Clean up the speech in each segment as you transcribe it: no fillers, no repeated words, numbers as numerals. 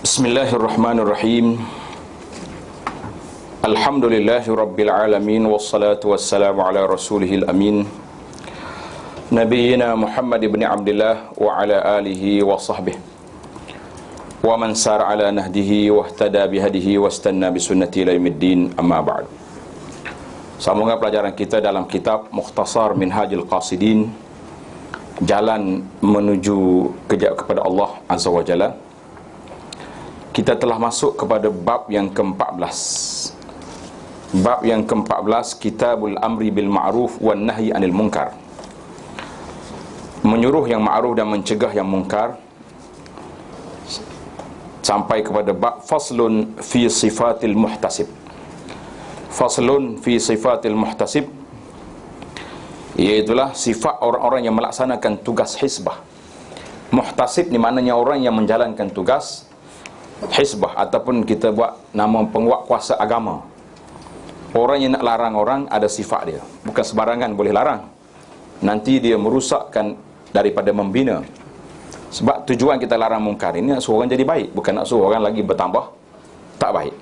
Bismillahirrahmanirrahim. Alhamdulillahi rabbil alamin, wassalatu wassalamu ala rasulihil amin, nabiyyina Muhammad ibn Abdullah wa ala alihi wa sahbihi wa man sar ala nahdihi wa ihtada bihadihi wa istanna bisunnati ila yaumiddin, amma ba'd. Sambungan pelajaran kita dalam kitab Mukhtasar Minhajul Qasidin, jalan menuju kepada Allah Azza wa Jalla. Kita telah masuk kepada bab yang ke-14. Bab yang ke-14, Kitabul Amri bil Ma'ruf wan Nahyi 'anil Munkar. Menyuruh yang ma'ruf dan mencegah yang munkar. Sampai kepada bab Faslun fi sifatil muhtasib. Faslun fi sifatil muhtasib, iaitulah sifat orang-orang yang melaksanakan tugas hisbah. Muhtasib ni maknanya orang yang menjalankan tugas hisbah, ataupun kita buat nama penguat kuasa agama. Orang yang nak larang orang ada sifat dia, bukan sembarangan boleh larang. Nanti dia merusakkan daripada membina. Sebab tujuan kita larang mungkar ini nak suruh orang jadi baik, bukan nak suruh orang lagi bertambah tak baik.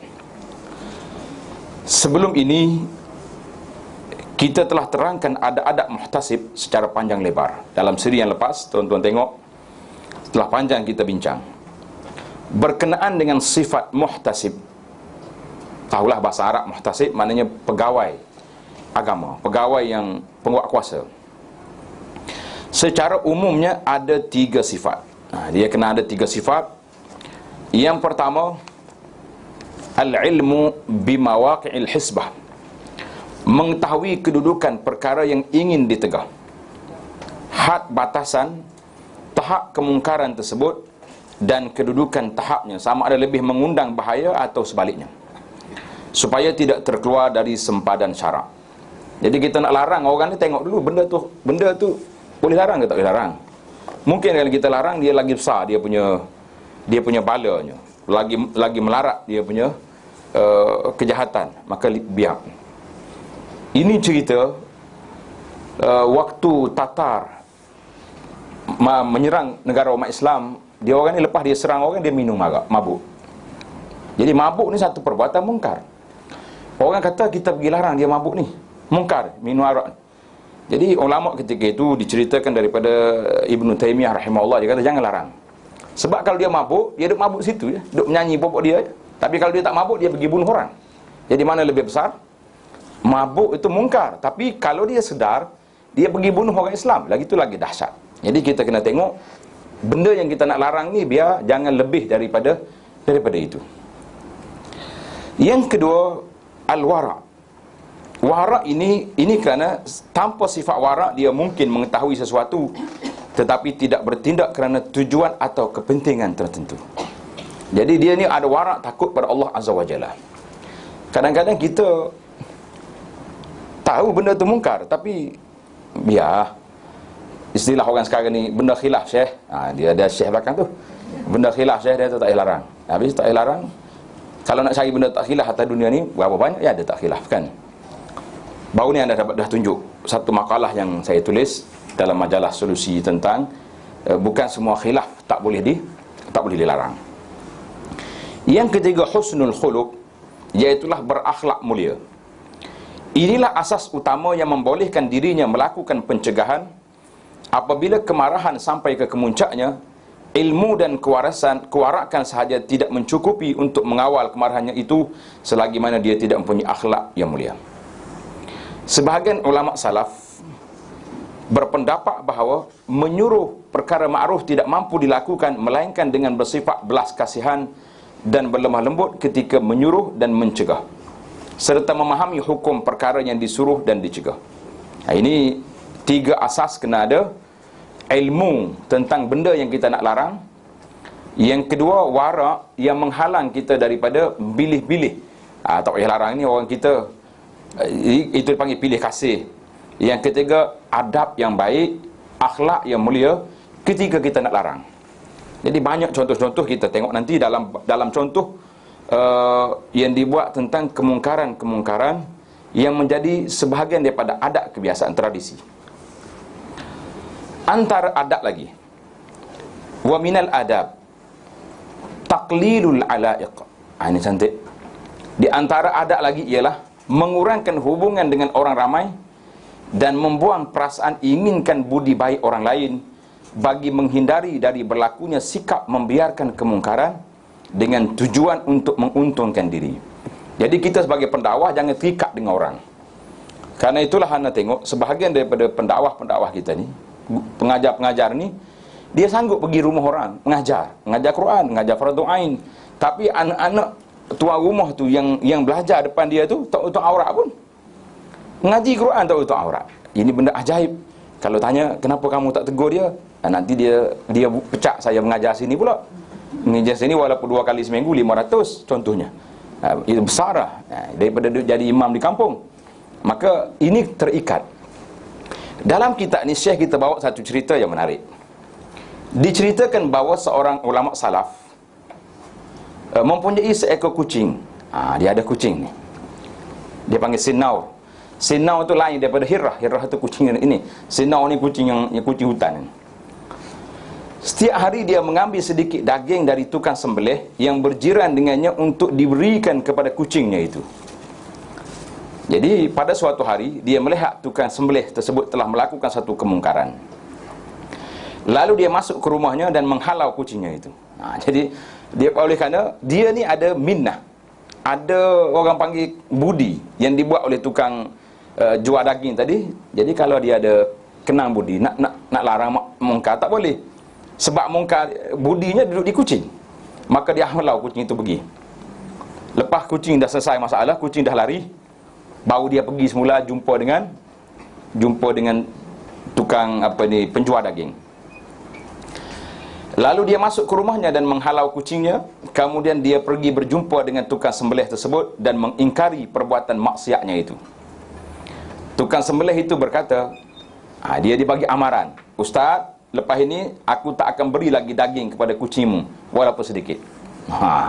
Sebelum ini kita telah terangkan adab-adab muhtasib secara panjang lebar. Dalam siri yang lepas, tuan-tuan tengok, setelah panjang kita bincang berkenaan dengan sifat muhtasib. Tahulah bahasa Arab muhtasib maknanya pegawai agama, pegawai yang penguat kuasa. Secara umumnya ada 3 sifat. Dia kena ada 3 sifat. Yang pertama, al-ilmu bimawaqi'il hisbah, mengetahui kedudukan perkara yang ingin ditegah, had batasan tahap kemungkaran tersebut, dan kedudukan tahapnya, sama ada lebih mengundang bahaya atau sebaliknya, supaya tidak terkeluar dari sempadan syarak. Jadi kita nak larang orang ni, tengok dulu benda tu boleh larang ke tak boleh larang. Mungkin kalau kita larang, dia lagi besar dia punya balanya, lagi melarat dia punya kejahatan, maka biar. Ini cerita waktu Tatar menyerang negara umat Islam. Dia orang ni, lepas dia serang orang, dia minum mabuk. Jadi mabuk ni satu perbuatan mungkar. Orang kata kita pergi larang dia mabuk ni, mungkar, minum arak. Jadi ulama ketika itu diceritakan daripada Ibnu Taimiyah rahimahullah, dia kata jangan larang. Sebab kalau dia mabuk, dia duduk mabuk situ je, duduk menyanyi bobok dia je. Tapi kalau dia tak mabuk, dia pergi bunuh orang. Jadi mana lebih besar? Mabuk itu mungkar. Tapi kalau dia sedar, dia pergi bunuh orang Islam, lagi itu lagi dahsyat. Jadi kita kena tengok benda yang kita nak larang ni, biar jangan lebih daripada itu. Yang kedua, al-wara'. Wara' ini kerana tanpa sifat wara' dia mungkin mengetahui sesuatu tetapi tidak bertindak kerana tujuan atau kepentingan tertentu. Jadi dia ni ada wara', takut pada Allah Azza wa Jalla. Kadang-kadang kita tahu benda tu mungkar, tapi biar. Istilah orang sekarang ni, benda khilaf syekh. Dia ada syekh belakang tu. Benda khilaf syekh, dia tu tak boleh larang. Habis tak boleh larang. Kalau nak cari benda tak khilaf atas dunia ni, berapa banyak ya ada tak khilaf kan. Baru ni anda dah tunjuk satu makalah yang saya tulis dalam majalah Solusi tentang bukan semua khilaf tak boleh dilarang. Yang ketiga, husnul khuluq, iaitulah berakhlak mulia. Inilah asas utama yang membolehkan dirinya melakukan pencegahan. Apabila kemarahan sampai ke kemuncaknya, ilmu dan kewarakan sahaja tidak mencukupi untuk mengawal kemarahannya itu, selagi mana dia tidak mempunyai akhlak yang mulia. Sebahagian ulama salaf berpendapat bahawa menyuruh perkara ma'ruf tidak mampu dilakukan melainkan dengan bersifat belas kasihan dan berlemah lembut ketika menyuruh dan mencegah, serta memahami hukum perkara yang disuruh dan dicegah. Ini 3 asas kena ada. Ilmu tentang benda yang kita nak larang. Yang kedua, wara' yang menghalang kita daripada pilih-pilih. Tak payah larang ni orang kita, itu dipanggil pilih kasih. Yang ketiga, adab yang baik, akhlak yang mulia ketika kita nak larang. Jadi banyak contoh-contoh kita tengok nanti dalam contoh yang dibuat tentang kemungkaran-kemungkaran yang menjadi sebahagian daripada adat kebiasaan tradisi. Antara adab lagi, wa minal adab taqlilul alaiq. Ini cantik. Di antara adab lagi ialah mengurangkan hubungan dengan orang ramai dan membuang perasaan inginkan budi baik orang lain bagi menghindari dari berlakunya sikap membiarkan kemungkaran dengan tujuan untuk menguntungkan diri. Jadi kita sebagai pendakwah jangan terikat dengan orang. Karena itulah anda tengok sebahagian daripada pendakwah-pendakwah kita ni, pengajar-pengajar ni, dia sanggup pergi rumah orang mengajar Quran, mengajar fardu ain. Tapi anak-anak tuan rumah tu yang belajar depan dia tu tak utuh aurat pun. Mengaji Quran tak utuh aurat. Ini benda ajaib. Kalau tanya kenapa kamu tak tegur dia, nanti dia pecah saya mengajar sini pula. Mengajar sini walaupun 2 kali seminggu 500 contohnya. Itu besar lah. Daripada jadi imam di kampung. Maka ini terikat. Dalam kitab ni Syekh kita bawa satu cerita yang menarik. Diceritakan bahawa seorang ulama salaf mempunyai seekor kucing. Dia ada kucing ni. Dia panggil Sinau. Sinau tu lain daripada Hirah. Hirah tu kucing ini. Sinau ni kucing yang kucing hutan. Setiap hari dia mengambil sedikit daging dari tukang sembelih yang berjiran dengannya untuk diberikan kepada kucingnya itu. Jadi pada suatu hari dia melihat tukang sembelih tersebut telah melakukan satu kemungkaran. Lalu dia masuk ke rumahnya dan menghalau kucingnya itu. Jadi dia oleh kerana dia ni ada minnah, ada orang panggil budi yang dibuat oleh tukang jual daging tadi. Jadi kalau dia ada kenang budi, nak larang mungkar tak boleh. Sebab mungkar budinya duduk di kucing. Maka dia halau kucing itu pergi. Lepas kucing dah selesai masalah, kucing dah lari, baru dia pergi semula jumpa dengan tukang penjual daging. Lalu dia masuk ke rumahnya dan menghalau kucingnya. Kemudian dia pergi berjumpa dengan tukang sembelih tersebut dan mengingkari perbuatan maksiatnya itu. Tukang sembelih itu berkata, dia dibagi amaran, Ustaz, lepas ini aku tak akan beri lagi daging kepada kucingmu walaupun sedikit.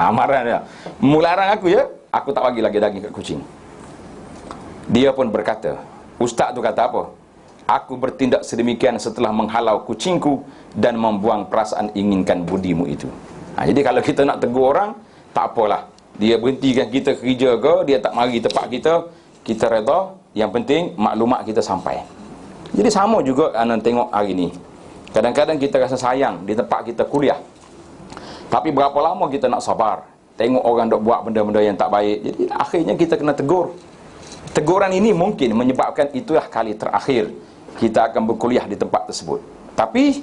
Amaran dia, melarang aku ya, aku tak bagi lagi daging ke kucing. Dia pun berkata, Ustaz tu kata apa? Aku bertindak sedemikian setelah menghalau kucingku dan membuang perasaan inginkan budimu itu. Jadi kalau kita nak tegur orang, tak apalah. Dia berhentikan kita kerja ke, dia tak mari tempat kita, kita redha. Yang penting maklumat kita sampai. Jadi sama juga anda tengok hari ni. Kadang-kadang kita rasa sayang di tempat kita kuliah. Tapi berapa lama kita nak sabar tengok orang dok buat benda-benda yang tak baik. Jadi akhirnya kita kena tegur. Teguran ini mungkin menyebabkan itulah kali terakhir kita akan berkuliah di tempat tersebut. Tapi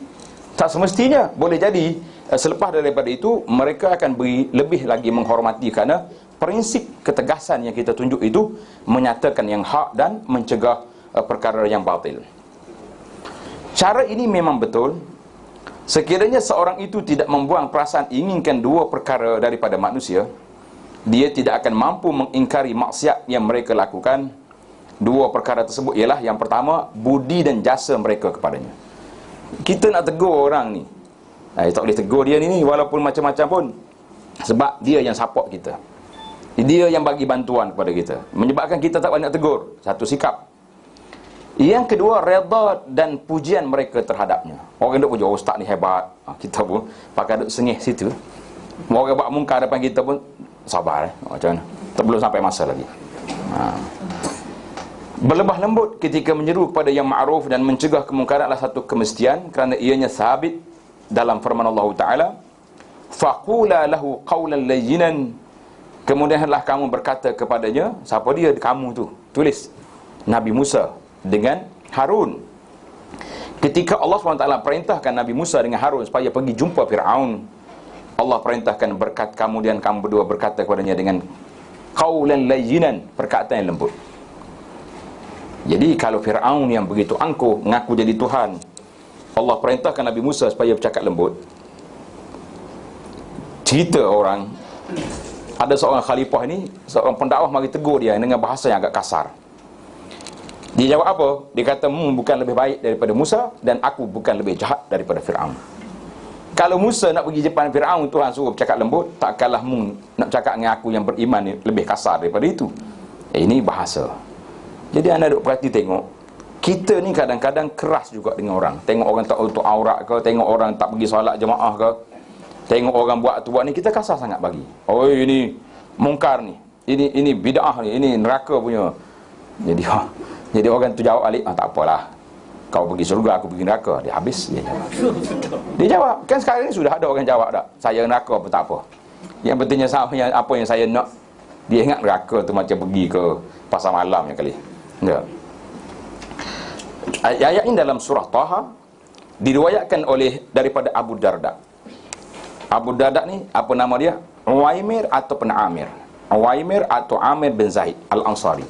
tak semestinya. Boleh jadi selepas daripada itu mereka akan beri lebih lagi menghormati, kerana prinsip ketegasan yang kita tunjuk itu menyatakan yang hak dan mencegah perkara yang batil. Cara ini memang betul. Sekiranya seorang itu tidak membuang perasaan inginkan dua perkara daripada manusia, dia tidak akan mampu mengingkari maksiat yang mereka lakukan. Dua perkara tersebut ialah, yang pertama, budi dan jasa mereka kepadanya. Kita nak tegur orang ni, tak boleh tegur dia ni walaupun macam-macam pun, sebab dia yang support kita, dia yang bagi bantuan kepada kita, menyebabkan kita tak banyak tegur. Satu sikap. Yang kedua, redha dan pujian mereka terhadapnya. Orang duk puji, oh ustaz ni hebat, kita pun pakai duk sengih situ. Orang buat mungkar depan kita pun sabar, macam mana, tak belum sampai masa lagi. Berlemah lembut ketika menyeru kepada yang ma'ruf dan mencegah kemungkaran adalah satu kemestian, kerana ianya sabit dalam firman Allah Ta'ala, faqula lahu qawlan layyinan. Kemudian hendaklah kamu berkata kepadanya. Siapa dia kamu tu? Tulis Nabi Musa dengan Harun. Ketika Allah SWT perintahkan Nabi Musa dengan Harun supaya pergi jumpa Fir'aun, Allah perintahkan kemudian kamu berdua berkata kepadanya dengan qawlan layyinan, perkataan yang lembut. Jadi kalau Fir'aun yang begitu angkuh mengaku jadi Tuhan, Allah perintahkan Nabi Musa supaya bercakap lembut. Cerita orang, ada seorang khalifah ni, seorang pendakwah mari tegur dia dengan bahasa yang agak kasar. Dia jawab apa? Dia kata, bukan lebih baik daripada Musa, dan aku bukan lebih jahat daripada Fir'aun. Kalau Musa nak pergi depan Fir'aun, Tuhan suruh bercakap lembut, takkanlah nak cakap dengan aku yang beriman ni lebih kasar daripada itu. Ini bahasa. Jadi anda duk perhati tengok, kita ni kadang-kadang keras juga dengan orang. Tengok orang tak tutup aurat ke, tengok orang tak pergi solat jemaah ke, Tengok orang buat tu buat ni, kita kasar sangat bagi. Oh, ini mungkar ni. Ini bid'ah ni, ini neraka punya. Jadi orang tu jawab balik, tak apalah. Kau pergi surga, aku pergi neraka. Dia habis, dia jawab. Dia jawab. Kan sekarang ni sudah ada orang jawab dah. Saya neraka pun tak apa. Yang pentingnya apa yang saya nak. Dia ingat neraka tu macam pergi ke pasar malam yang kali. Ya. Ayat ini dalam surah Taha diriwayatkan oleh daripada Abu Darda. Abu Darda ni apa nama dia? Uwaimir ataupun Amir. Uwaimir atau Amir bin Zaid Al-Ansari.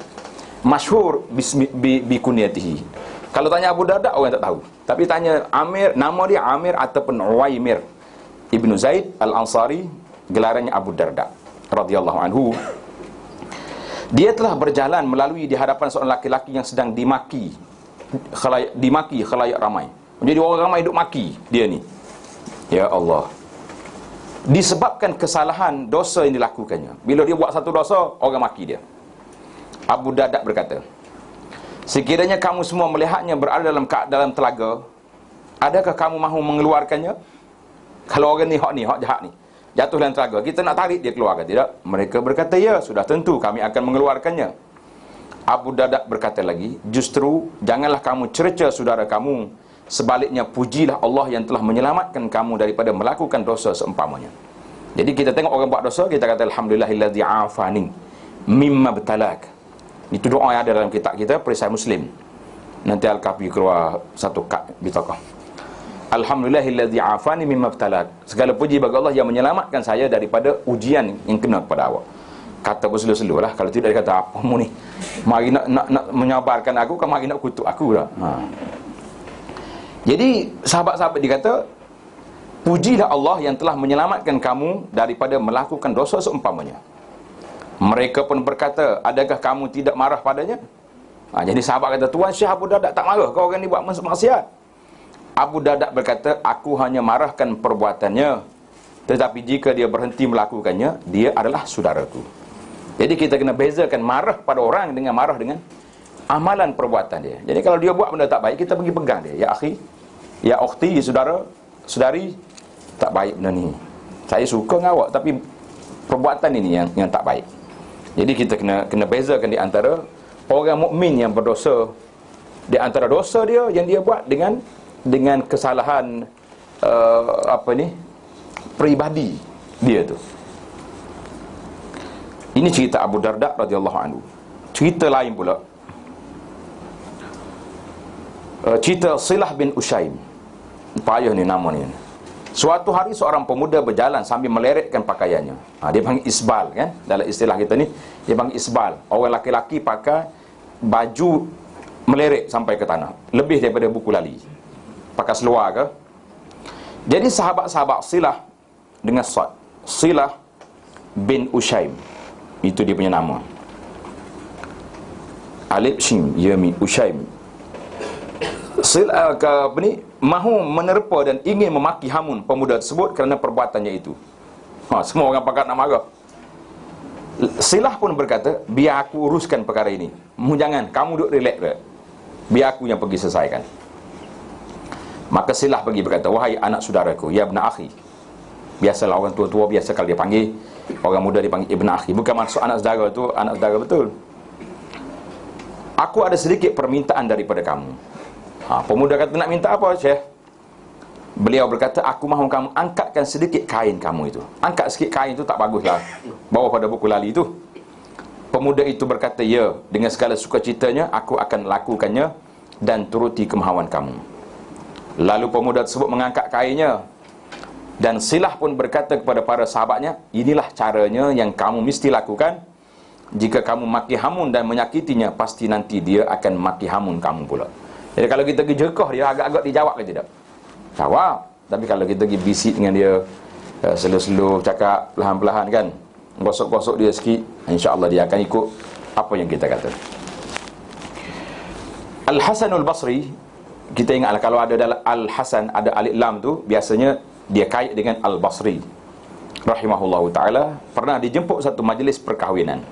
Masyhur bi kunyatihi. Kalau tanya Abu Darda, orang tak tahu. Tapi tanya Amir, nama dia Amir ataupun Uwaimir Ibnu Zaid Al-Ansari, gelarannya Abu Darda radhiyallahu anhu. Dia telah berjalan melalui di hadapan seorang laki-laki yang sedang dimaki khalayak ramai. Jadi orang ramai duk maki dia ni. Ya Allah. Disebabkan kesalahan dosa yang dilakukannya. Bila dia buat satu dosa, orang maki dia. Abu Darda berkata, sekiranya kamu semua melihatnya berada dalam telaga, adakah kamu mahu mengeluarkannya? Kalau orang ni hak jahat ni jatuh dalam telaga, kita nak tarik dia keluar ke tidak? Mereka berkata, ya, sudah tentu kami akan mengeluarkannya. Abu Darda berkata lagi, justru janganlah kamu cerca saudara kamu, sebaliknya pujilah Allah yang telah menyelamatkan kamu daripada melakukan dosa seumpamanya. Jadi kita tengok orang buat dosa, kita kata alhamdulillahillazi afani mimma btalak. Itu doa yang ada dalam kitab kita, Perisai Muslim. Nanti Al-Kafi keluar satu kad bitaqah. Alhamdulillahillazi afani mimma btalak. Segala puji bagi Allah yang menyelamatkan saya daripada ujian yang kena kepada awak. Kata berselu-selu lah. Kalau tidak dia kata, apa mu ni? Mari nak menyabarkan aku, kan mari nak kutuk aku lah. Jadi sahabat-sahabat dia kata, pujilah Allah yang telah menyelamatkan kamu daripada melakukan dosa seumpamanya. Mereka pun berkata, adakah kamu tidak marah padanya? Jadi sahabat kata, Tuan Syekh, Abu Darda tak marah kau orang ni buat maksiat. Abu Darda berkata, aku hanya marahkan perbuatannya, tetapi jika dia berhenti melakukannya, dia adalah saudaraku. Jadi kita kena bezakan marah pada orang dengan marah dengan amalan perbuatan dia. Jadi kalau dia buat benda tak baik, kita pergi pegang dia. Ya akhi, ya ukhti, saudara, saudari, tak baik benda ni. Saya suka dengan awak, tapi perbuatan ini yang tak baik. Jadi kita kena bezakan di antara orang mukmin yang berdosa, di antara dosa dia yang dia buat dengan kesalahan peribadi dia tu. Ini cerita Abu Darda radhiyallahu anhu. Cerita lain pula, cerita Silah bin Ushaim. Payah ni nama ni. Suatu hari seorang pemuda berjalan sambil meleretkan pakaiannya. Dia panggil isbal kan. Dalam istilah kita ni, dia panggil isbal. Orang laki-laki pakai baju meleret sampai ke tanah, lebih daripada buku lali. Pakai seluar ke. Jadi sahabat-sahabat Silah dengan Sad, Silah bin Ushaim, itu dia punya nama. Alif Shim Yami Ushaim. Silah mahu menerpa dan ingin memaki hamun pemuda tersebut kerana perbuatannya itu. Semua orang pakat nak marah. Silah pun berkata, biar aku uruskan perkara ini. Jangan, kamu duduk relax je. Biar aku yang pergi selesaikan. Maka Silah pergi berkata, wahai anak saudaraku, ya ibn akhi. Biasalah orang tua-tua, biasa kalau dia panggil orang muda, dia panggil ibn akhi. Bukan maksud anak saudara tu anak saudara betul. Aku ada sedikit permintaan daripada kamu. Pemuda kata, nak minta apa, Syekh? Beliau berkata, aku mahu kamu angkatkan sedikit kain kamu itu. Angkat sikit kain itu tak baguslah, bawa pada buku lali itu. Pemuda itu berkata, ya, dengan segala sukacitanya aku akan lakukannya dan turuti kemahuan kamu. Lalu pemuda tersebut mengangkat kainnya, dan Silah pun berkata kepada para sahabatnya, inilah caranya yang kamu mesti lakukan. Jika kamu maki hamun dan menyakitinya, pasti nanti dia akan maki hamun kamu pula. Jadi kalau kita pergi jerkah dia, agak-agak dijawab ke tidak? Jawab. Tapi kalau kita pergi bisik dengan dia, slow-slow cakap, perlahan-perlahan kan, gosok-gosok dia sikit, insya-Allah dia akan ikut apa yang kita kata. Al-Hasanul Basri, kita ingatlah kalau ada dalam Al-Hasan ada alif lam tu, biasanya dia kait dengan Al-Basri rahimahullahu ta'ala. Pernah dijemput satu majlis perkahwinan.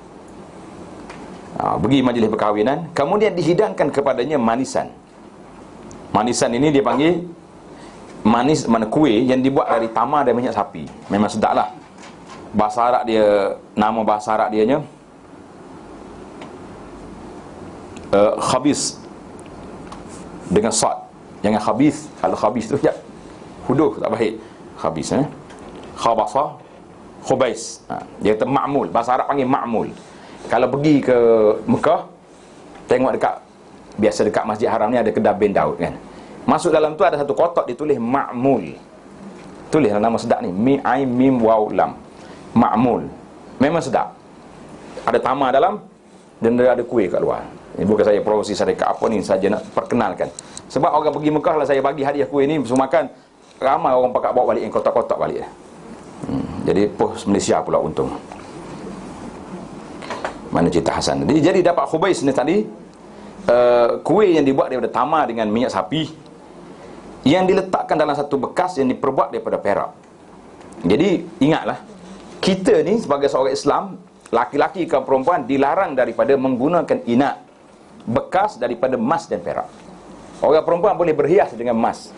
Pergi majlis perkahwinan, kemudian dihidangkan kepadanya manisan. Manisan ini dia panggil manis, mana kuih yang dibuat dari tamar dan minyak sapi. Memang sedap lah. Bahasa Arab dia, nama bahasa Arab dia nya khabis dengan sad. Jangan khabis. Kalau khabis tu sekejap huduh tak baik. Khabis khabasa, khubais. Dia kata ma'mul. Bahasa Arab panggil ma'mul. Kalau pergi ke Mekah, tengok dekat, biasa dekat Masjid Haram ni ada kedai bin Daud kan. Masuk dalam tu ada satu kotak ditulis ma'mul. Tulis nama sedap ni, ain mim waw lam. Ma'mul. Memang sedap. Ada tamar dalam dan ada kuih kat luar. Ini bukan saya promosi syarikat apa ni, saja nak perkenalkan. Sebab orang pergi Mekah lah saya bagi hadiah kuih ni, semua makan, ramai orang pakat bawa balik yang kotak-kotak balik. Jadi pos Malaysia pula untung. Mana cerita Hasan. Jadi dapat khubais ni tadi, kuih yang dibuat daripada tamar dengan minyak sapi, yang diletakkan dalam satu bekas yang diperbuat daripada perak. Jadi ingatlah, kita ni sebagai seorang Islam, laki-laki ke perempuan, dilarang daripada menggunakan inat bekas daripada emas dan perak. Orang perempuan boleh berhias dengan emas,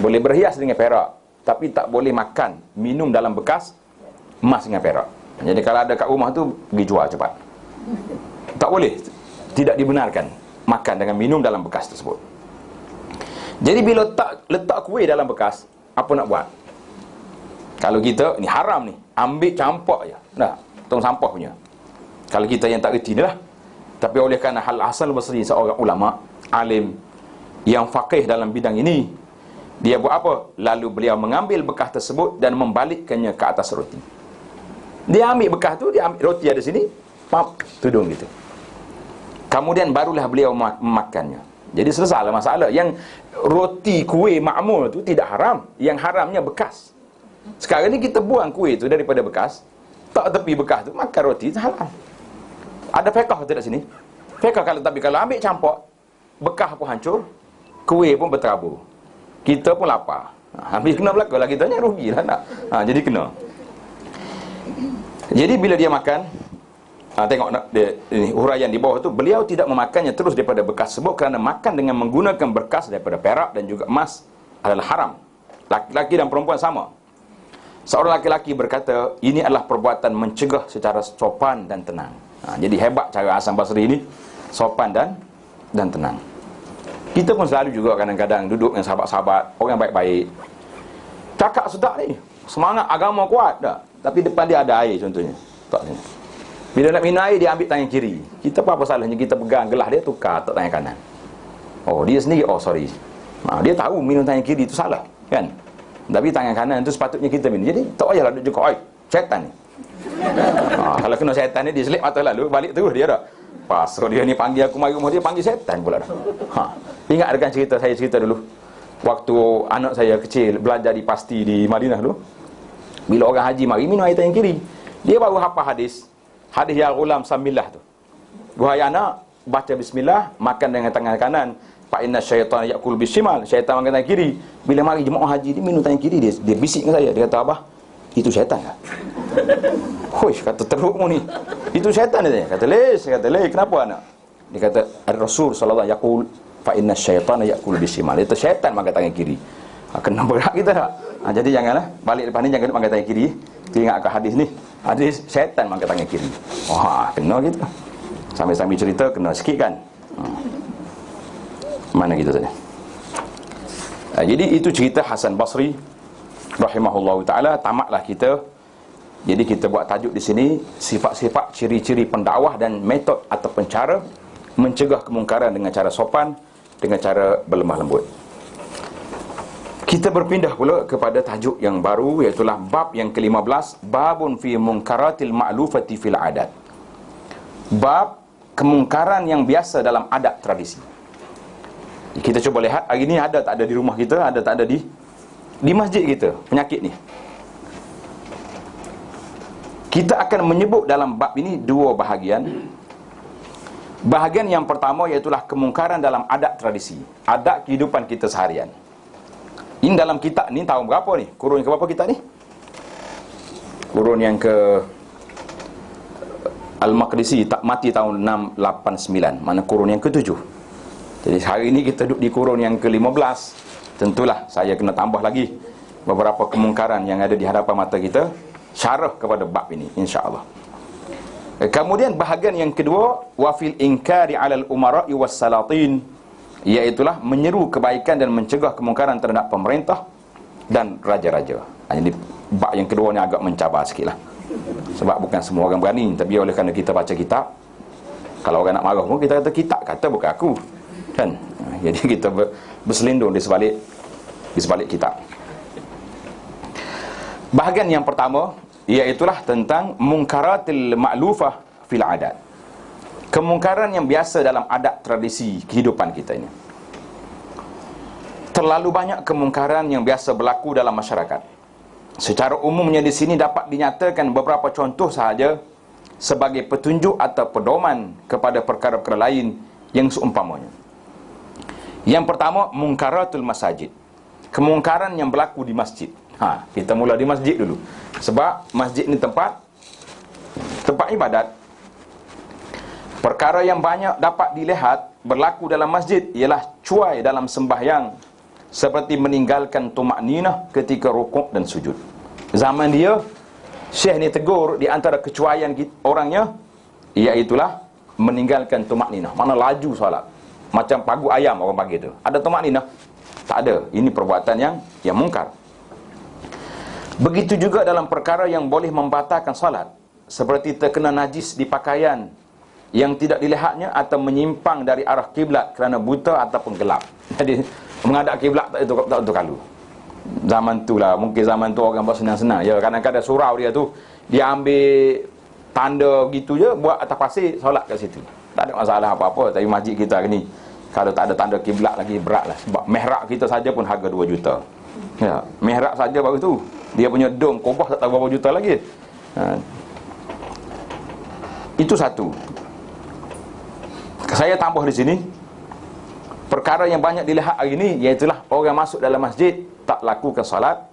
boleh berhias dengan perak, tapi tak boleh makan, minum dalam bekas emas dengan perak. Jadi kalau ada kat rumah tu, pergi jual cepat. Tak boleh, tidak dibenarkan makan dengan minum dalam bekas tersebut. Jadi bila letak kuih dalam bekas, apa nak buat? Kalau kita, ni haram ni, ambil campak je, dah, tong sampah punya. Kalau kita yang tak reti ni lah. Tapi oleh kerana Al-Hasan Al-Basri, seorang ulama, alim, yang faqih dalam bidang ini, dia buat apa? Lalu beliau mengambil bekas tersebut dan membalikkannya ke atas roti. Dia ambil bekas tu, dia ambil roti ada sini, pap, tudung gitu. Kemudian barulah beliau memakannya. Jadi selesailah masalah. Yang roti kuih ma'mul tu tidak haram, yang haramnya bekas. Sekarang ni kita buang kuih tu daripada bekas, tak tepi bekas tu, makan roti itu halal. Ada fiqh tidak sini? Fiqh kalau ambil campak, bekas pun hancur, kuih pun berterabur, kita pun lapar. Habis kena belaka lah kita, rugi lah nak. Jadi kena. Jadi bila dia makan, tengok ini huraian di bawah tu, beliau tidak memakannya terus daripada bekas tersebut kerana makan dengan menggunakan bekas daripada perak dan juga emas adalah haram. Laki-laki dan perempuan sama. Seorang laki-laki berkata, ini adalah perbuatan mencegah secara sopan dan tenang. Jadi hebat cara Hasan Basri ini, sopan dan tenang. Kita pun selalu juga kadang-kadang duduk dengan sahabat-sahabat, orang baik-baik, cakap sedap ni, semangat agama kuat dah, tapi depan dia ada air contohnya, tak ni. Bila nak minum air, dia ambil tangan kiri. Kita apa salahnya kita pegang gelas dia, tukar tak tangan kanan. Oh, dia sendiri, oh sorry, dia tahu minum tangan kiri itu salah, kan? Tapi tangan kanan tu sepatutnya kita minum. Jadi tak payahlah duduk cakap, oi, syaitan ni. Kalau kena syaitan ni, dia selip mata lalu, balik terus dia dah. Pasal dia ni panggil aku mari rumah dia, panggil syaitan pula dah. Ingat dengan cerita saya cerita dulu. Waktu anak saya kecil belajar di Pasti di Madinah dulu. Bila orang haji mari minum air tangan kiri. Dia baru hafal hadis ya ghulam samillah tu. Wahai anak, baca bismillah, makan dengan tangan kanan. Fa inna syaitan ya'kul bishimal. Syaitan makan tangan kiri. Bila mari jemaah haji dia minum tangan kiri, dia bisik dengan saya. Dia kata, "Abah, itu syaitan ke?" Huish, kata terukmu ni. Itu syaitan dia. Kata, "Les, kenapa anak?" Dia kata, "Ar-Rasul sallallahu alaihi wasallam yaqul fa inna syaitana ya'kul bishimal." Itu syaitan makan tangan kiri. Kena berat kita tak? Jadi janganlah balik depan ni jangan makan tangan kiri. Kita ingat ke hadis ni. Hadis syaitan makan tangan kiri. Kena kita. Sambil-sambil cerita kena sikit kan. Mana kita tadi? Jadi itu cerita Hasan Basri rahimahullahu taala. Tamatlah kita. Jadi kita buat tajuk di sini sifat-sifat ciri-ciri pendakwah dan metod ataupun cara mencegah kemungkaran dengan cara sopan, dengan cara berlemah lembut. Kita berpindah pula kepada tajuk yang baru, iaitu bab yang ke-15, babun fi munkaratil ma'lufati fil adat. Bab kemungkaran yang biasa dalam adat tradisi. Kita cuba lihat hari ni ada tak ada di rumah kita, ada tak ada di masjid kita penyakit ni. Kita akan menyebut dalam bab ini dua bahagian. Bahagian yang pertama iaitulah kemungkaran dalam adat tradisi, adat kehidupan kita seharian. Ini dalam kitab ni tahun berapa ni? Kurun ke berapa kitab ni? Kurun yang ke Al-Maqdisi tak mati tahun 689, mana kurun yang ke-7. Jadi hari ini kita duduk di kurun yang ke-15. tentulah saya kena tambah lagi beberapa kemungkaran yang ada di hadapan mata kita, syarah kepada bab ini insya-Allah. Kemudian bahagian yang kedua, wafil inkari 'alal umara'i was salatin, iaitulah menyeru kebaikan dan mencegah kemungkaran terhadap pemerintah dan raja-raja. Jadi bab yang kedua ni agak mencabar sikitlah. Sebab bukan semua orang berani, tapi oleh kerana kita baca kitab, kalau orang nak marah pun kita kata kitab kata, bukan aku. Kan? Jadi kita berselindung di sebalik kitab. Bahagian yang pertama, iaitulah tentang munkaratil ma'lufah fil adat. Kemungkaran yang biasa dalam adat tradisi kehidupan kita ini. Terlalu banyak kemungkaran yang biasa berlaku dalam masyarakat. Secara umumnya di sini dapat dinyatakan beberapa contoh sahaja sebagai petunjuk atau pedoman kepada perkara-perkara lain yang seumpamanya. Yang pertama, munkaratul masajid. Kemungkaran yang berlaku di masjid. Kita mula di masjid dulu. Sebab masjid ni tempat ibadat. Perkara yang banyak dapat dilihat berlaku dalam masjid ialah cuai dalam sembahyang, seperti meninggalkan tumakninah ketika rukuk dan sujud. Zaman dia, Syekh ni tegur di antara kecuaian orangnya, iaitulah meninggalkan tumakninah. Mana laju solat, macam pagu ayam orang panggil tu. Ada tumakninah? Tak ada. Ini perbuatan yang mungkar. Begitu juga dalam perkara yang boleh membatalkan salat, seperti terkena najis di pakaian yang tidak dilihatnya, atau menyimpang dari arah kiblat kerana buta ataupun gelap. Jadi menghadap kiblat tak itu kalu. Zaman tu lah, mungkin zaman tu orang buat senang-senang. Ya, kadang-kadang surau dia tu, dia ambil tanda gitu je, buat atas pasir, solat kat situ. Tak ada masalah apa-apa. Tapi masjid kita ni, kalau tak ada tanda kiblat lagi berat lah. Sebab mihrab kita saja pun harga 2 juta. Ya, mihrab saja baru tu. Dia punya dom kubah tak tahu berapa juta lagi. Itu satu. Saya tambah di sini, perkara yang banyak dilihat hari ini, iaitulah orang masuk dalam masjid tak lakukan salat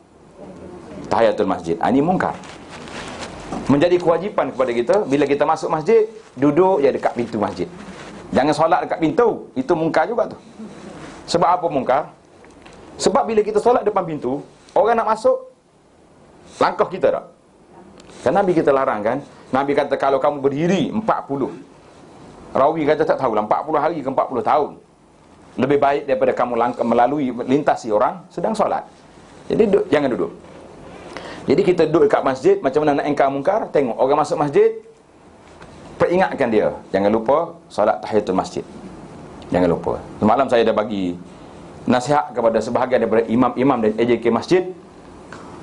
tahiyatul masjid. Ini mungkar. Menjadi kewajipan kepada kita, bila kita masuk masjid, duduk je dekat pintu masjid. Jangan solat dekat pintu. Itu mungkar juga tu. Sebab apa mungkar? Sebab bila kita solat depan pintu, orang nak masuk, langkah kita tak? Kan Nabi kita larang kan? Nabi kata kalau kamu berdiri 40, rawi kata tak tahulah 40 hari ke 40 tahun, lebih baik daripada kamu melalui lintasi orang sedang solat. Jadi jangan duduk. Jadi kita duduk dekat masjid, macam mana nak engkar mungkar? Tengok orang masuk masjid, peringatkan dia, jangan lupa solat tahiyatul masjid. Jangan lupa. Semalam saya dah bagi nasihat kepada sebahagian daripada imam-imam dan AJK masjid,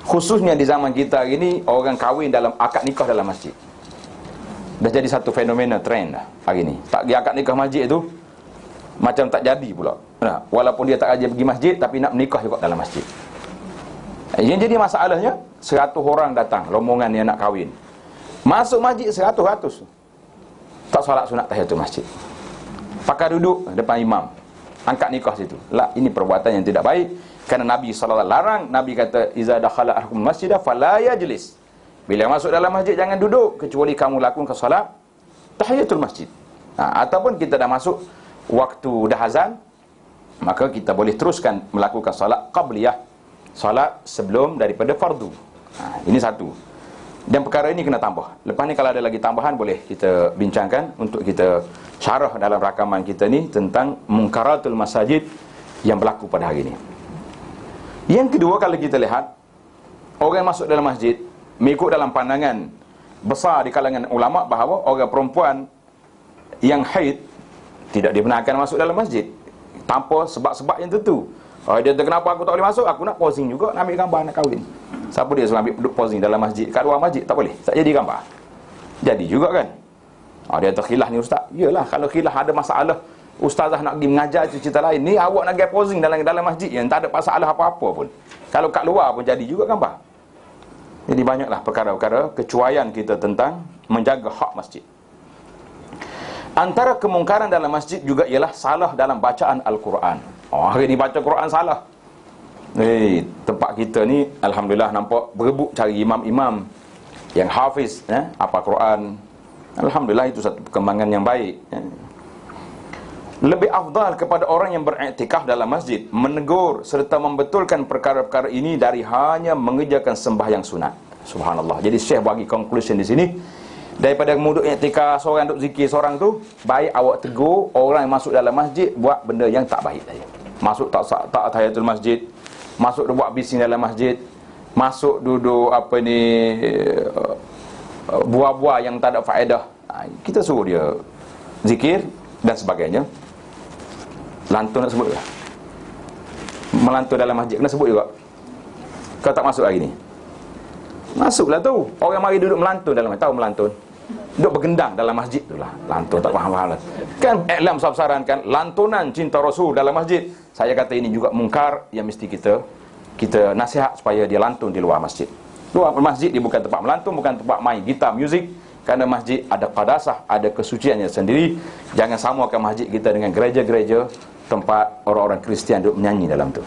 khususnya di zaman kita ini, orang kahwin dalam akad nikah dalam masjid. Dah jadi satu fenomena trend dah hari ni. Tak pergi akad nikah masjid tu macam tak jadi pula. Nah, walaupun dia tak aja pergi masjid, tapi nak menikah juga dalam masjid. Yang jadi masalahnya, 100 orang datang, rombongan yang nak kahwin. Masuk masjid 100. Tak solat sunat tahiyatul masjid. Pakai duduk depan imam, angkat nikah situ. Lah, ini perbuatan yang tidak baik. Kerana Nabi SAW larang. Nabi kata, iza dakhala ahadukum masjidah fala yajlis. Bila masuk dalam masjid, jangan duduk kecuali kamu lakukan salat tahiyatul masjid. Ataupun kita dah masuk waktu dah azan, maka kita boleh teruskan melakukan salat qabliyah, salat sebelum daripada fardu. Ini satu. Dan perkara ini kena tambah. Lepas ni kalau ada lagi tambahan, boleh kita bincangkan untuk kita syarah dalam rakaman kita ni tentang munkaratul masajid yang berlaku pada hari ini. Yang kedua, kalau kita lihat, orang masuk dalam masjid, mengikut dalam pandangan besar di kalangan ulama bahawa orang perempuan yang haid tidak dibenarkan masuk dalam masjid tanpa sebab-sebab yang tentu. Dia kata, kenapa aku tak boleh masuk? Aku nak posing juga, nak ambil gambar, nak kahwin. Siapa dia suruh ambil duduk posing dalam masjid? Kat luar masjid tak boleh, tak jadi gambar. Jadi juga kan. Dia kata, khilaf ni ustaz. Yalah, kalau khilaf ada masalah, ustazah nak pergi mengajar itu cerita lain. Ni awak nak pergi posing dalam masjid yang tak ada masalah apa-apa pun. Kalau kat luar pun jadi juga gambar. Jadi banyaklah perkara-perkara kecuaian kita tentang menjaga hak masjid. Antara kemungkaran dalam masjid juga ialah salah dalam bacaan Al-Quran. Hari ni baca Quran salah. Tempat kita ni alhamdulillah nampak berebut cari imam-imam yang hafiz apa Quran. Alhamdulillah, itu satu perkembangan yang baik. Lebih afdal kepada orang yang beriktikaf dalam masjid menegur serta membetulkan perkara-perkara ini dari hanya mengerjakan sembahyang sunat. Subhanallah. Jadi Syekh bagi conclusion di sini, daripada muduk iktikaf seorang duk zikir seorang tu, baik awak tegur orang yang masuk dalam masjid buat benda yang tak baik saja. Masuk tak tahiyatul masjid, masuk dia buat bising dalam masjid, masuk duduk buah-buah yang tak ada faedah. Kita suruh dia zikir dan sebagainya. Lantun nak sebut ke? Melantun dalam masjid kena sebut juga. Kau tak masuk hari ni? Masuklah tu. Orang mari duduk melantun dalam masjid. Tahu melantun? Duduk bergendang dalam masjid tu lah. Lantun tak faham-faham lah. Kan iklam sasaran kan, lantunan cinta Rasul dalam masjid. Saya kata ini juga mungkar yang mesti kita nasihat supaya dia lantun di luar masjid. Luar masjid dia bukan tempat melantun, bukan tempat main gitar, muzik. Kerana masjid ada qadasah, ada kesuciannya sendiri. Jangan samakan masjid kita dengan gereja-gereja tempat orang-orang Kristian duduk menyanyi dalam tu.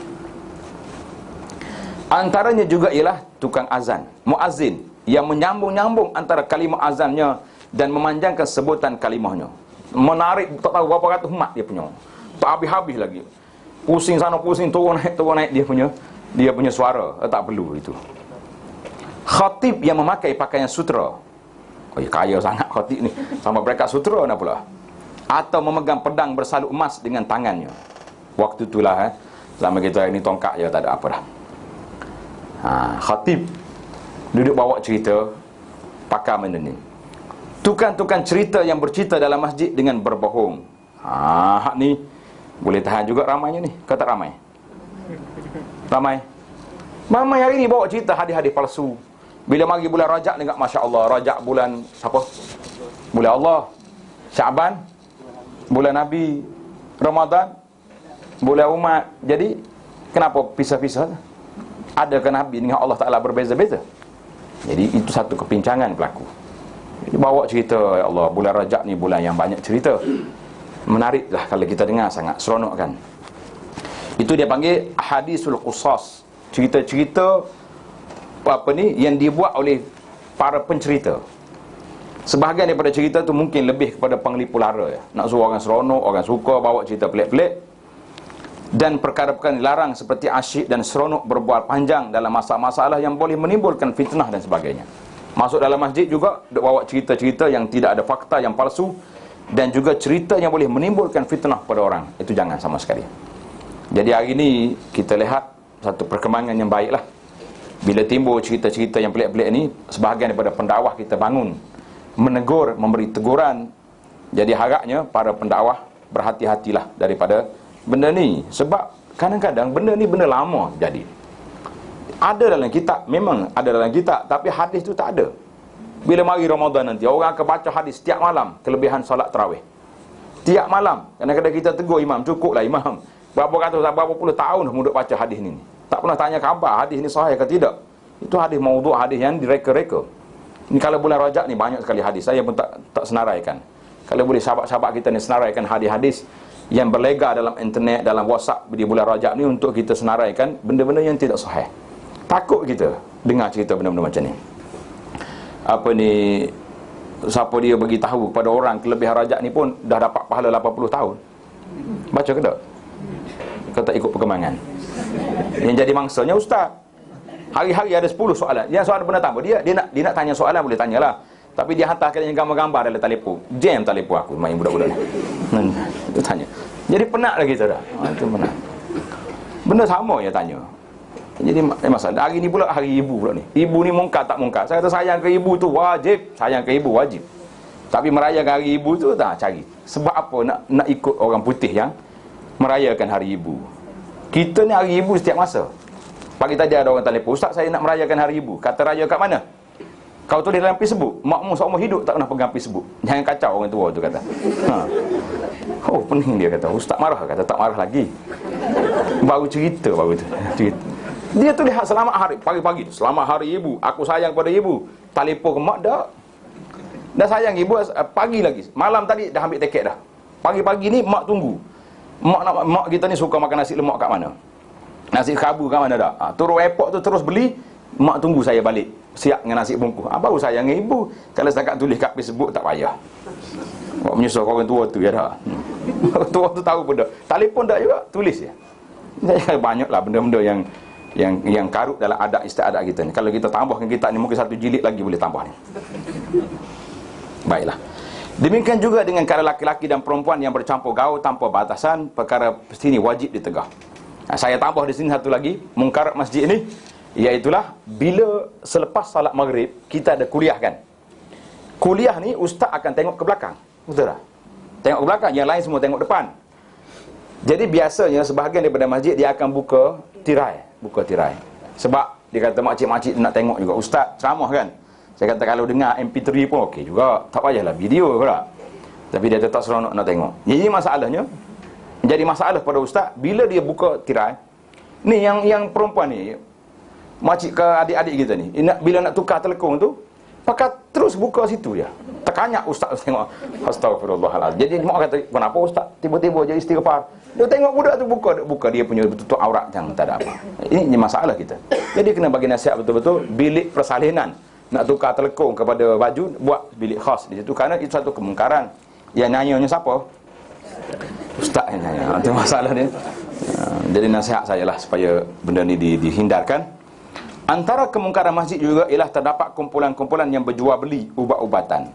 Antaranya juga ialah tukang azan, muazzin, yang menyambung-nyambung antara kalimah azannya dan memanjangkan sebutan kalimahnya. Menarik tak tahu berapa ratus mat dia punya. Tak habis-habis lagi. Pusing sana pusing, turun naik dia punya suara. Tak perlu itu. Khatib yang memakai pakaian sutra. Oh ya, kaya sangat khatib ni. Sampai mereka sutra nak pula. Atau memegang pedang bersaluk emas dengan tangannya. Waktu itulah selama kita ini tongkat je, tak ada apa dah. Khatib duduk bawa cerita pakar benda ni. Tukang-tukang cerita yang bercerita dalam masjid dengan berbohong. Hak ni boleh tahan juga ramainya ni. Kau tak ramai? Ramai hari ni bawa cerita hadis-hadis palsu. Bila mari bulan Rajab ni, Masya Allah, Rajab bulan siapa? Bulan Allah. Syaban bulan Nabi, Ramadan bulan umat. Jadi kenapa pisah-pisah? Adakah Nabi dengan Allah Ta'ala berbeza-beza? Jadi itu satu kepincangan berlaku. Jadi bawa cerita, ya Allah, bulan Rajab ni bulan yang banyak cerita. Menariklah kalau kita dengar, sangat seronok kan. Itu dia panggil hadisul qusas, cerita-cerita yang dibuat oleh para pencerita. Sebahagian daripada cerita tu mungkin lebih kepada penglipu lara ya. Nak suruh orang seronok, orang suka bawa cerita pelik-pelik. Dan perkara-perkara dilarang seperti asyik dan seronok berbual panjang dalam masalah-masalah yang boleh menimbulkan fitnah dan sebagainya. Masuk dalam masjid juga bawa cerita-cerita yang tidak ada fakta, yang palsu, dan juga cerita yang boleh menimbulkan fitnah pada orang. Itu jangan sama sekali. Jadi hari ini kita lihat satu perkembangan yang baiklah. Bila timbul cerita-cerita yang pelik-pelik ni, sebahagian daripada pendakwah kita bangun, menegur, memberi teguran. Jadi harapnya para pendakwah berhati-hatilah daripada benda ni. Sebab kadang-kadang benda ni benda lama jadi. Ada dalam kitab, memang ada dalam kitab, tapi hadis tu tak ada. Bila mari Ramadan nanti, orang akan baca hadis setiap malam, kelebihan solat tarawih. Tiap malam, kadang-kadang kita tegur imam, cukuplah imam. Berapa puluh tahun duduk baca hadis ni. Tak pernah tanya khabar hadis ni sahih ke tidak. Itu hadis maudhu', hadis yang direka-reka. Ni kalau bulan Rajab ni banyak sekali hadis. Saya pun tak senaraikan. Kalau boleh sahabat-sahabat kita ni senaraikan hadis-hadis yang berlega dalam internet, dalam WhatsApp di bulan Rajab ni, untuk kita senaraikan benda-benda yang tidak sahih. Takut kita dengar cerita benda-benda macam ni. Siapa dia bagi tahu kepada orang kelebihan Rajab ni pun dah dapat pahala 80 tahun. Baca ke tak? Kau tak ikut perkembangan. Yang jadi mangsanya ustaz. Hari-hari ada 10 soalan. Yang soalan benda tanpa dia nak tanya soalan, boleh tanyalah. Tapi dia hantar katanya gambar-gambar dalam telefon. Jam telefon aku main budak-budak ni. Dia tanya. Jadi penatlah kita dah. Itu penat. Benda sama dia tanya. Jadi masalah. Hari ni pula hari ibu pula ni. Ibu ni mungkar tak mungkar. Saya kata sayang ke ibu tu wajib. Sayang ke ibu wajib. Tapi merayakan hari ibu tu tak cari. Sebab apa nak ikut orang putih yang merayakan hari ibu. Kita ni hari ibu setiap masa. Pagi tadi ada orang telefon, ustaz saya nak merayakan hari ibu. Kata raya kat mana? Kau tulis dalam Facebook. Makmu seumur hidup tak pernah pegang Facebook. Jangan kacau orang tua tu kata. Oh pening dia kata. Ustaz marah, kata tak marah lagi. Baru cerita baru tu. Dia tu lihat selamat hari pagi-pagi tu. Selamat hari ibu. Aku sayang pada ibu. Telefon ke mak dah. Dah sayang ibu pagi lagi. Malam tadi dah ambil tiket dah. Pagi-pagi ni mak tunggu. Mak kita ni suka makan nasi lemak kat mana? Nasi kabu kat mana dah? Turun airport tu terus beli. Mak tunggu saya balik. Siap dengan nasi bungkus. Baru sayang ibu. Kalau setakat tulis kat Facebook tak payah. Buat menyusah orang tua tu ya dah. Orang tua tu tahu benda. Telefon tak juga, tulis je. Banyaklah benda-benda yang karut dalam adat istiadat kita ni. Kalau kita tambahkan kitab ni, mungkin satu jilid lagi boleh tambah ni. Baiklah. Demikian juga dengan cara laki-laki dan perempuan yang bercampur gaul tanpa batasan, perkara sini wajib ditegah. Saya tambah di sini satu lagi, mungkarat masjid ni, iaitulah bila selepas salat maghrib kita ada kuliah kan. Kuliah ni ustaz akan tengok ke belakang. Betul tak? Tengok ke belakang, yang lain semua tengok depan. Jadi biasanya sebahagian daripada masjid dia akan buka tirai. Sebab dia kata makcik-makcik nak tengok juga ustaz ceramah kan. Saya kata kalau dengar MP3 pun okey juga, tak payahlah video pula. Tapi dia tetap seronok nak tengok. Jadi masalahnya, jadi masalah pada ustaz bila dia buka tirai. Ni yang perempuan ni, makcik ke adik-adik kita ni, bila nak tukar telekong tu, pakai terus buka situ dia. Terkanyak ustaz tengok. Astagfirullahaladzim. Jadi mak kata, kenapa ustaz tiba-tiba jadi istighfar? Dia tengok budak tu buka dia punya betul-betul aurat yang tak ada apa. Ini masalah kita. Jadi kena bagi nasihat betul-betul bilik persalinan. Nak tukar telekong kepada baju, buat bilik khas di situ, kerana itu satu kemungkaran. Yang nanyanya siapa? Ustaz yang nanya. Itu masalah ni. Jadi nasihat saya lah supaya benda ni dihindarkan. Antara kemungkaran masjid juga ialah terdapat kumpulan-kumpulan yang berjual beli ubat-ubatan.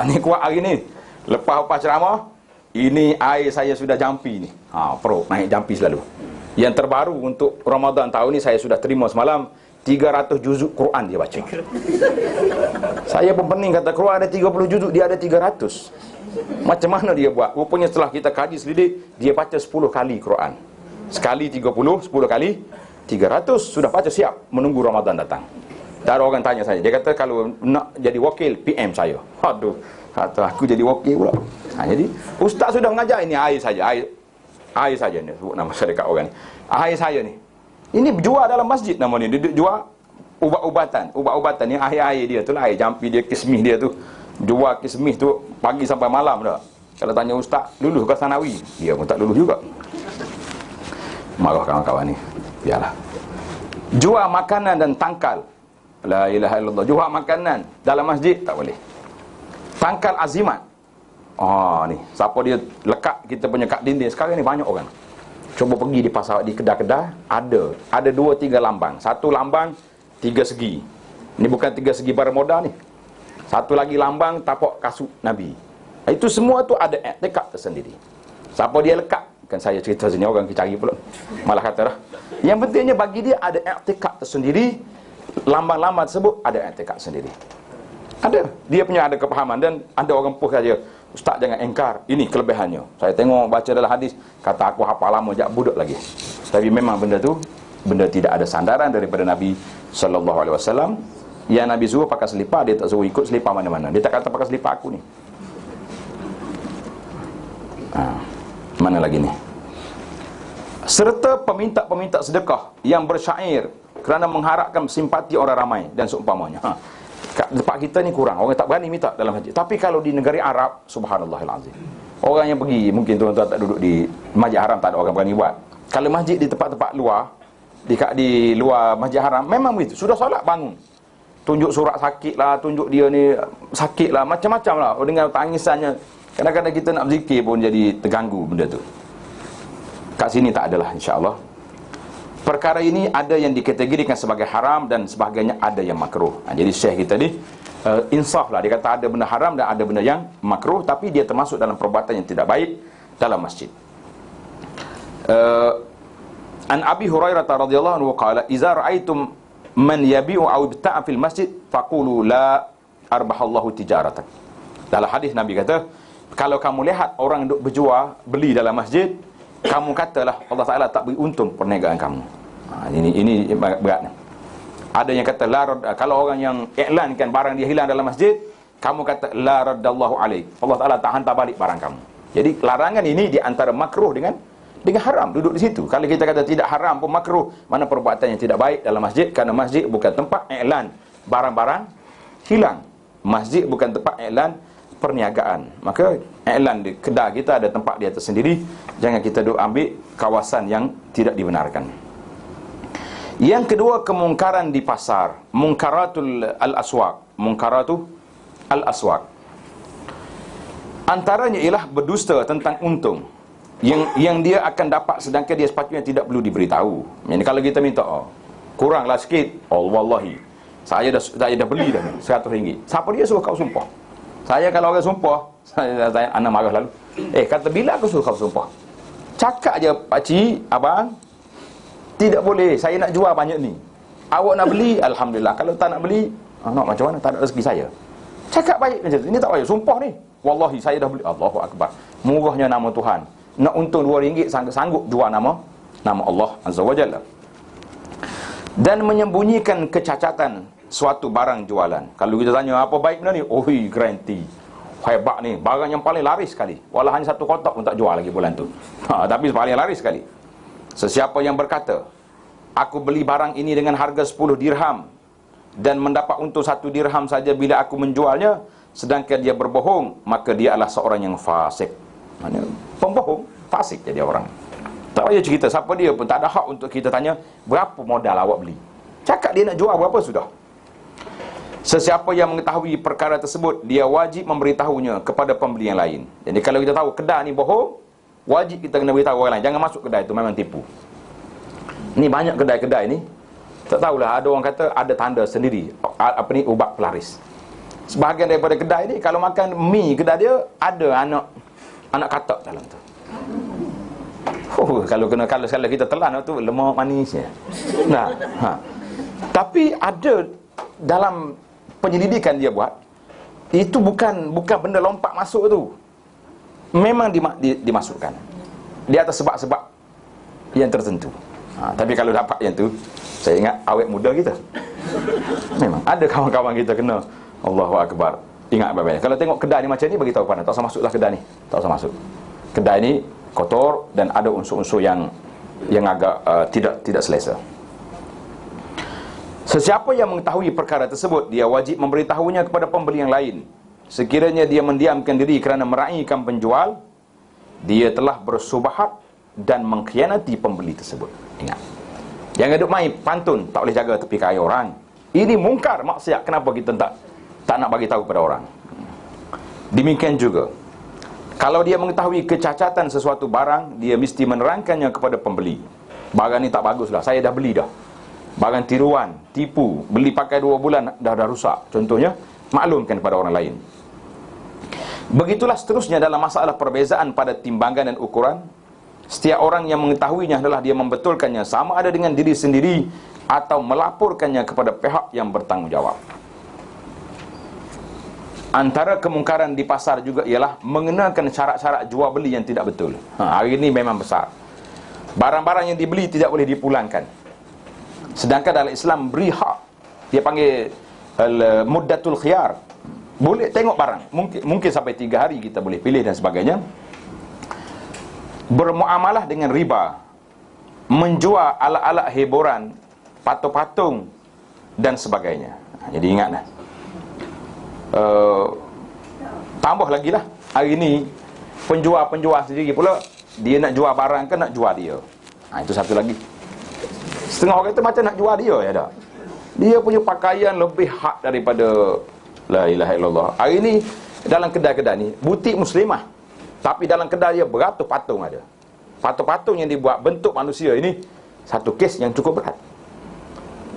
Ni kuat hari ni. Lepas ceramah, ini air saya sudah jampi ni. Perut naik jampi selalu. Yang terbaru untuk Ramadan tahun ni saya sudah terima semalam 300 juzuk Quran dia baca. Saya pun pening, kata Quran ada 30 juzuk, dia ada 300. Macam mana dia buat? Rupanya setelah kita kaji selidik, dia baca 10 kali Quran. Sekali 30, 10 kali 300. Sudah baca siap menunggu Ramadan datang. Dan orang tanya saya, dia kata kalau nak jadi wakil PM saya. Aduh, kata aku jadi wakil pula. Jadi ustaz sudah mengajar, ini air saja, air saja ni sebut nama saya dekat orang ni. Air saya ni. Ini jual dalam masjid nama ni. Dia jual ubat-ubatan ni, air-air dia tu lah, air jampi dia, kismis dia tu. Jual kismis tu pagi sampai malam dah. Kalau tanya ustaz, lulus ke Sanawi? Dia pun tak lulus juga. Marah kawan-kawan ni. Biarlah. Jual makanan dan tangkal. La ilaha illallah. Jual makanan dalam masjid tak boleh. Tangkal azimat. Ni siapa dia lekat kita punya kat dinding. Sekarang ni banyak orang. Cuba pergi di pasar, di kedai-kedai, ada 2-3 lambang. Satu lambang 3 segi. Ini bukan 3 segi bermoda ni. Satu lagi lambang tapak kasut Nabi. Itu semua tu ada i'tikad tersendiri. Siapa dia lekat? Kan saya cerita sini, orang cari pula. Malah kata dah. Yang pentingnya bagi dia ada i'tikad tersendiri. Lambang-lambang tersebut ada i'tikad sendiri. Ada. Dia punya ada kepahaman. Dan ada orang post saja, ustaz jangan engkar, ini kelebihannya. Saya tengok baca dalam hadis, kata aku hafal lama jak budak lagi. Tapi memang benda tu benda tidak ada sandaran daripada Nabi sallallahu alaihi wasallam. Yang Nabi suruh pakai selipar, dia tak suruh ikut selipar mana-mana. Dia tak kata pakai selipar aku ni. Mana lagi ni? Serta peminta-peminta sedekah yang bersyair kerana mengharapkan simpati orang ramai dan seumpamanya. Tempat kita ni kurang, orang tak berani minta dalam masjid. Tapi kalau di negara Arab, subhanallahilazim, orang yang pergi, mungkin tuan-tuan tak duduk di Masjid Haram, tak ada orang berani buat. Kalau masjid di tempat-tempat luar, di luar Masjid Haram, memang begitu. Sudah solat bangun, tunjuk surat sakit lah, tunjuk dia ni sakit lah, macam-macam lah. Dengan tangisannya, kadang-kadang kita nak berzikir pun jadi terganggu benda tu. Kat sini tak adalah, insya-Allah. Perkara ini ada yang dikategorikan sebagai haram dan sebagainya ada yang makruh. Jadi syekh kita ni insaf lah. Dia kata ada benda haram dan ada benda yang makruh, tapi dia termasuk dalam perbuatan yang tidak baik dalam masjid. An Abi Hurairah radhiyallahu anhu qala idza ra'aitum man yabi'u aw ibta'a fil masjid faqulu la arbahallahu tijaratak. Dalam hadis Nabi kata, kalau kamu lihat orang duk berjual beli dalam masjid, kamu katalah Allah Ta'ala tak beri untung perniagaan kamu. Ini berat ni. Ada yang kata kalau orang yang iklankan barang dia hilang dalam masjid, kamu kata la raddallahu alaik, Allah Ta'ala tak hantar balik barang kamu. Jadi larangan ini di antara makruh dengan haram, duduk di situ. Kalau kita kata tidak haram pun makruh, mana perbuatan yang tidak baik dalam masjid, kerana masjid bukan tempat iklan barang-barang hilang. Masjid bukan tempat iklan perniagaan. Maka iklan di kedai kita ada tempat dia tersendiri. Jangan kita duk ambil kawasan yang tidak dibenarkan. Yang kedua, kemungkaran di pasar. Munkaratul al-aswaq. Munkaratu al-aswaq. Antaranya ialah berdusta tentang untung yang dia akan dapat, sedangkan dia sepatutnya tidak perlu diberitahu. Jadi kalau kita minta, kuranglah sikit, wallahi saya dah beli dah RM100. Siapa dia suruh kau sumpah? Saya kalau orang sumpah, saya anak marah lalu. Kata bila aku suruh kau sumpah? Cakap je, pakcik, abang, tidak boleh, saya nak jual banyak ni. Awak nak beli, alhamdulillah. Kalau tak nak beli, nak macam mana? Tak ada rezeki saya. Cakap baik macam tu. Ini tak payah sumpah ni. Wallahi saya dah beli. Allahu Akbar. Murahnya nama Tuhan. Nak untung RM2 sanggup jual nama Allah Azza wa Jalla. Dan menyembunyikan kecacatan suatu barang jualan. Kalau kita tanya apa baik benda ni? Garanti. Hebat ni. Barang yang paling laris sekali. Walau hanya satu kotak pun tak jual lagi bulan tu. Tapi paling laris sekali. Sesiapa yang berkata, aku beli barang ini dengan harga 10 dirham dan mendapat untung 1 dirham saja bila aku menjualnya, sedangkan dia berbohong, maka dia adalah seorang yang fasik. Maksudnya pembohong, fasik jadi orang. Tak payah cerita siapa dia pun, tak ada hak untuk kita tanya berapa modal awak beli. Cakap dia nak jual berapa sudah. Sesiapa yang mengetahui perkara tersebut, dia wajib memberitahunya kepada pembeli yang lain. Jadi kalau kita tahu kedai ni bohong, wajib kita kena beritahu orang lain. Jangan masuk kedai itu, memang tipu. Ni banyak kedai-kedai ni, tak tahulah, ada orang kata ada tanda sendiri, ubat pelaris. Sebahagian daripada kedai ni, kalau makan mi kedai dia, ada anak katak dalam tu. Kalau sekali kita telan tu lemak manisnya. Tapi ada dalam penyelidikan dia buat, itu bukan benda lompat masuk tu. Memang dimasukkan di atas sebab-sebab yang tertentu. Tapi kalau dapat yang tu, saya ingat awet muda kita. Memang ada kawan-kawan kita kena. Allahu Akbar. Ingat baik-baik. Kalau tengok kedai ni macam ni, bagi tahu pada tak usah masuklah kedai ni. Tak usah masuk. Kedai ni kotor dan ada unsur-unsur yang agak tidak selesa. Sesiapa yang mengetahui perkara tersebut, dia wajib memberitahunya kepada pembeli yang lain. Sekiranya dia mendiamkan diri kerana meraihkan penjual, dia telah bersubahat dan mengkhianati pembeli tersebut. Ingat, jangan duduk main pantun, tak boleh jaga tepi kaya orang. Ini mungkar, maksiat. Kenapa kita tak nak bagi tahu pada orang? Demikian juga, kalau dia mengetahui kecacatan sesuatu barang, dia mesti menerangkannya kepada pembeli. Barang ni tak baguslah, saya dah beli dah. Barang tiruan, tipu, beli pakai 2 bulan dah rusak. Contohnya, maklumkan kepada orang lain. Begitulah seterusnya dalam masalah perbezaan pada timbangan dan ukuran. Setiap orang yang mengetahuinya adalah dia membetulkannya, sama ada dengan diri sendiri atau melaporkannya kepada pihak yang bertanggungjawab. Antara kemungkaran di pasar juga ialah mengenakan syarat-syarat jual beli yang tidak betul. Hari ini memang besar. Barang-barang yang dibeli tidak boleh dipulangkan. Sedangkan dalam Islam beri hak, dia panggil muddatul khiyar. Boleh tengok barang, mungkin sampai 3 hari kita boleh pilih dan sebagainya. Bermuamalah dengan riba, menjual alat-alat hiburan, patung-patung dan sebagainya. Jadi ingatlah. Tambah lagi lah, hari ini penjual-penjual sendiri pula, dia nak jual barang ke nak jual dia. Itu satu lagi. Setengah orang itu macam nak jual dia, ya tak? Dia punya pakaian lebih hak daripada la ilaha illallah. Hari ini dalam kedai-kedai ni, butik muslimah, tapi dalam kedai dia beratus patung ada. Patung-patung yang dibuat bentuk manusia ini, satu kes yang cukup berat.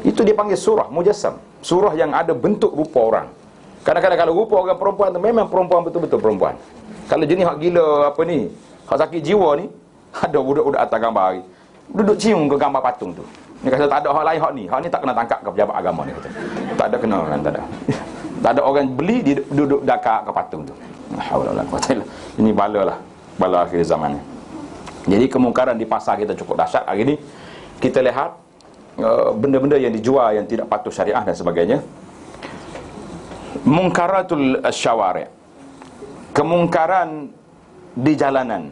Itu dia panggil surah mujassam, surah yang ada bentuk rupa orang. Kadang-kadang kalau rupa orang perempuan tu memang perempuan, betul-betul perempuan. Kalau jenis hak gila apa ni, hak sakit jiwa ni, ada budak-budak atas gambar hari, duduk cium ke gambar patung tu. Dia kata tak ada hak lain, hak ni tak kena tangkap ke pejabat agama ni, kata. Tak ada kena kan, tak ada. Tak ada orang beli, dia duduk dekat ke patung tu. Ini bala akhir zaman ni. Jadi kemungkaran di pasar kita cukup dahsyat hari ni. Kita lihat benda-benda yang dijual yang tidak patuh syariah dan sebagainya. Munkaratul syawari', kemungkaran di jalanan.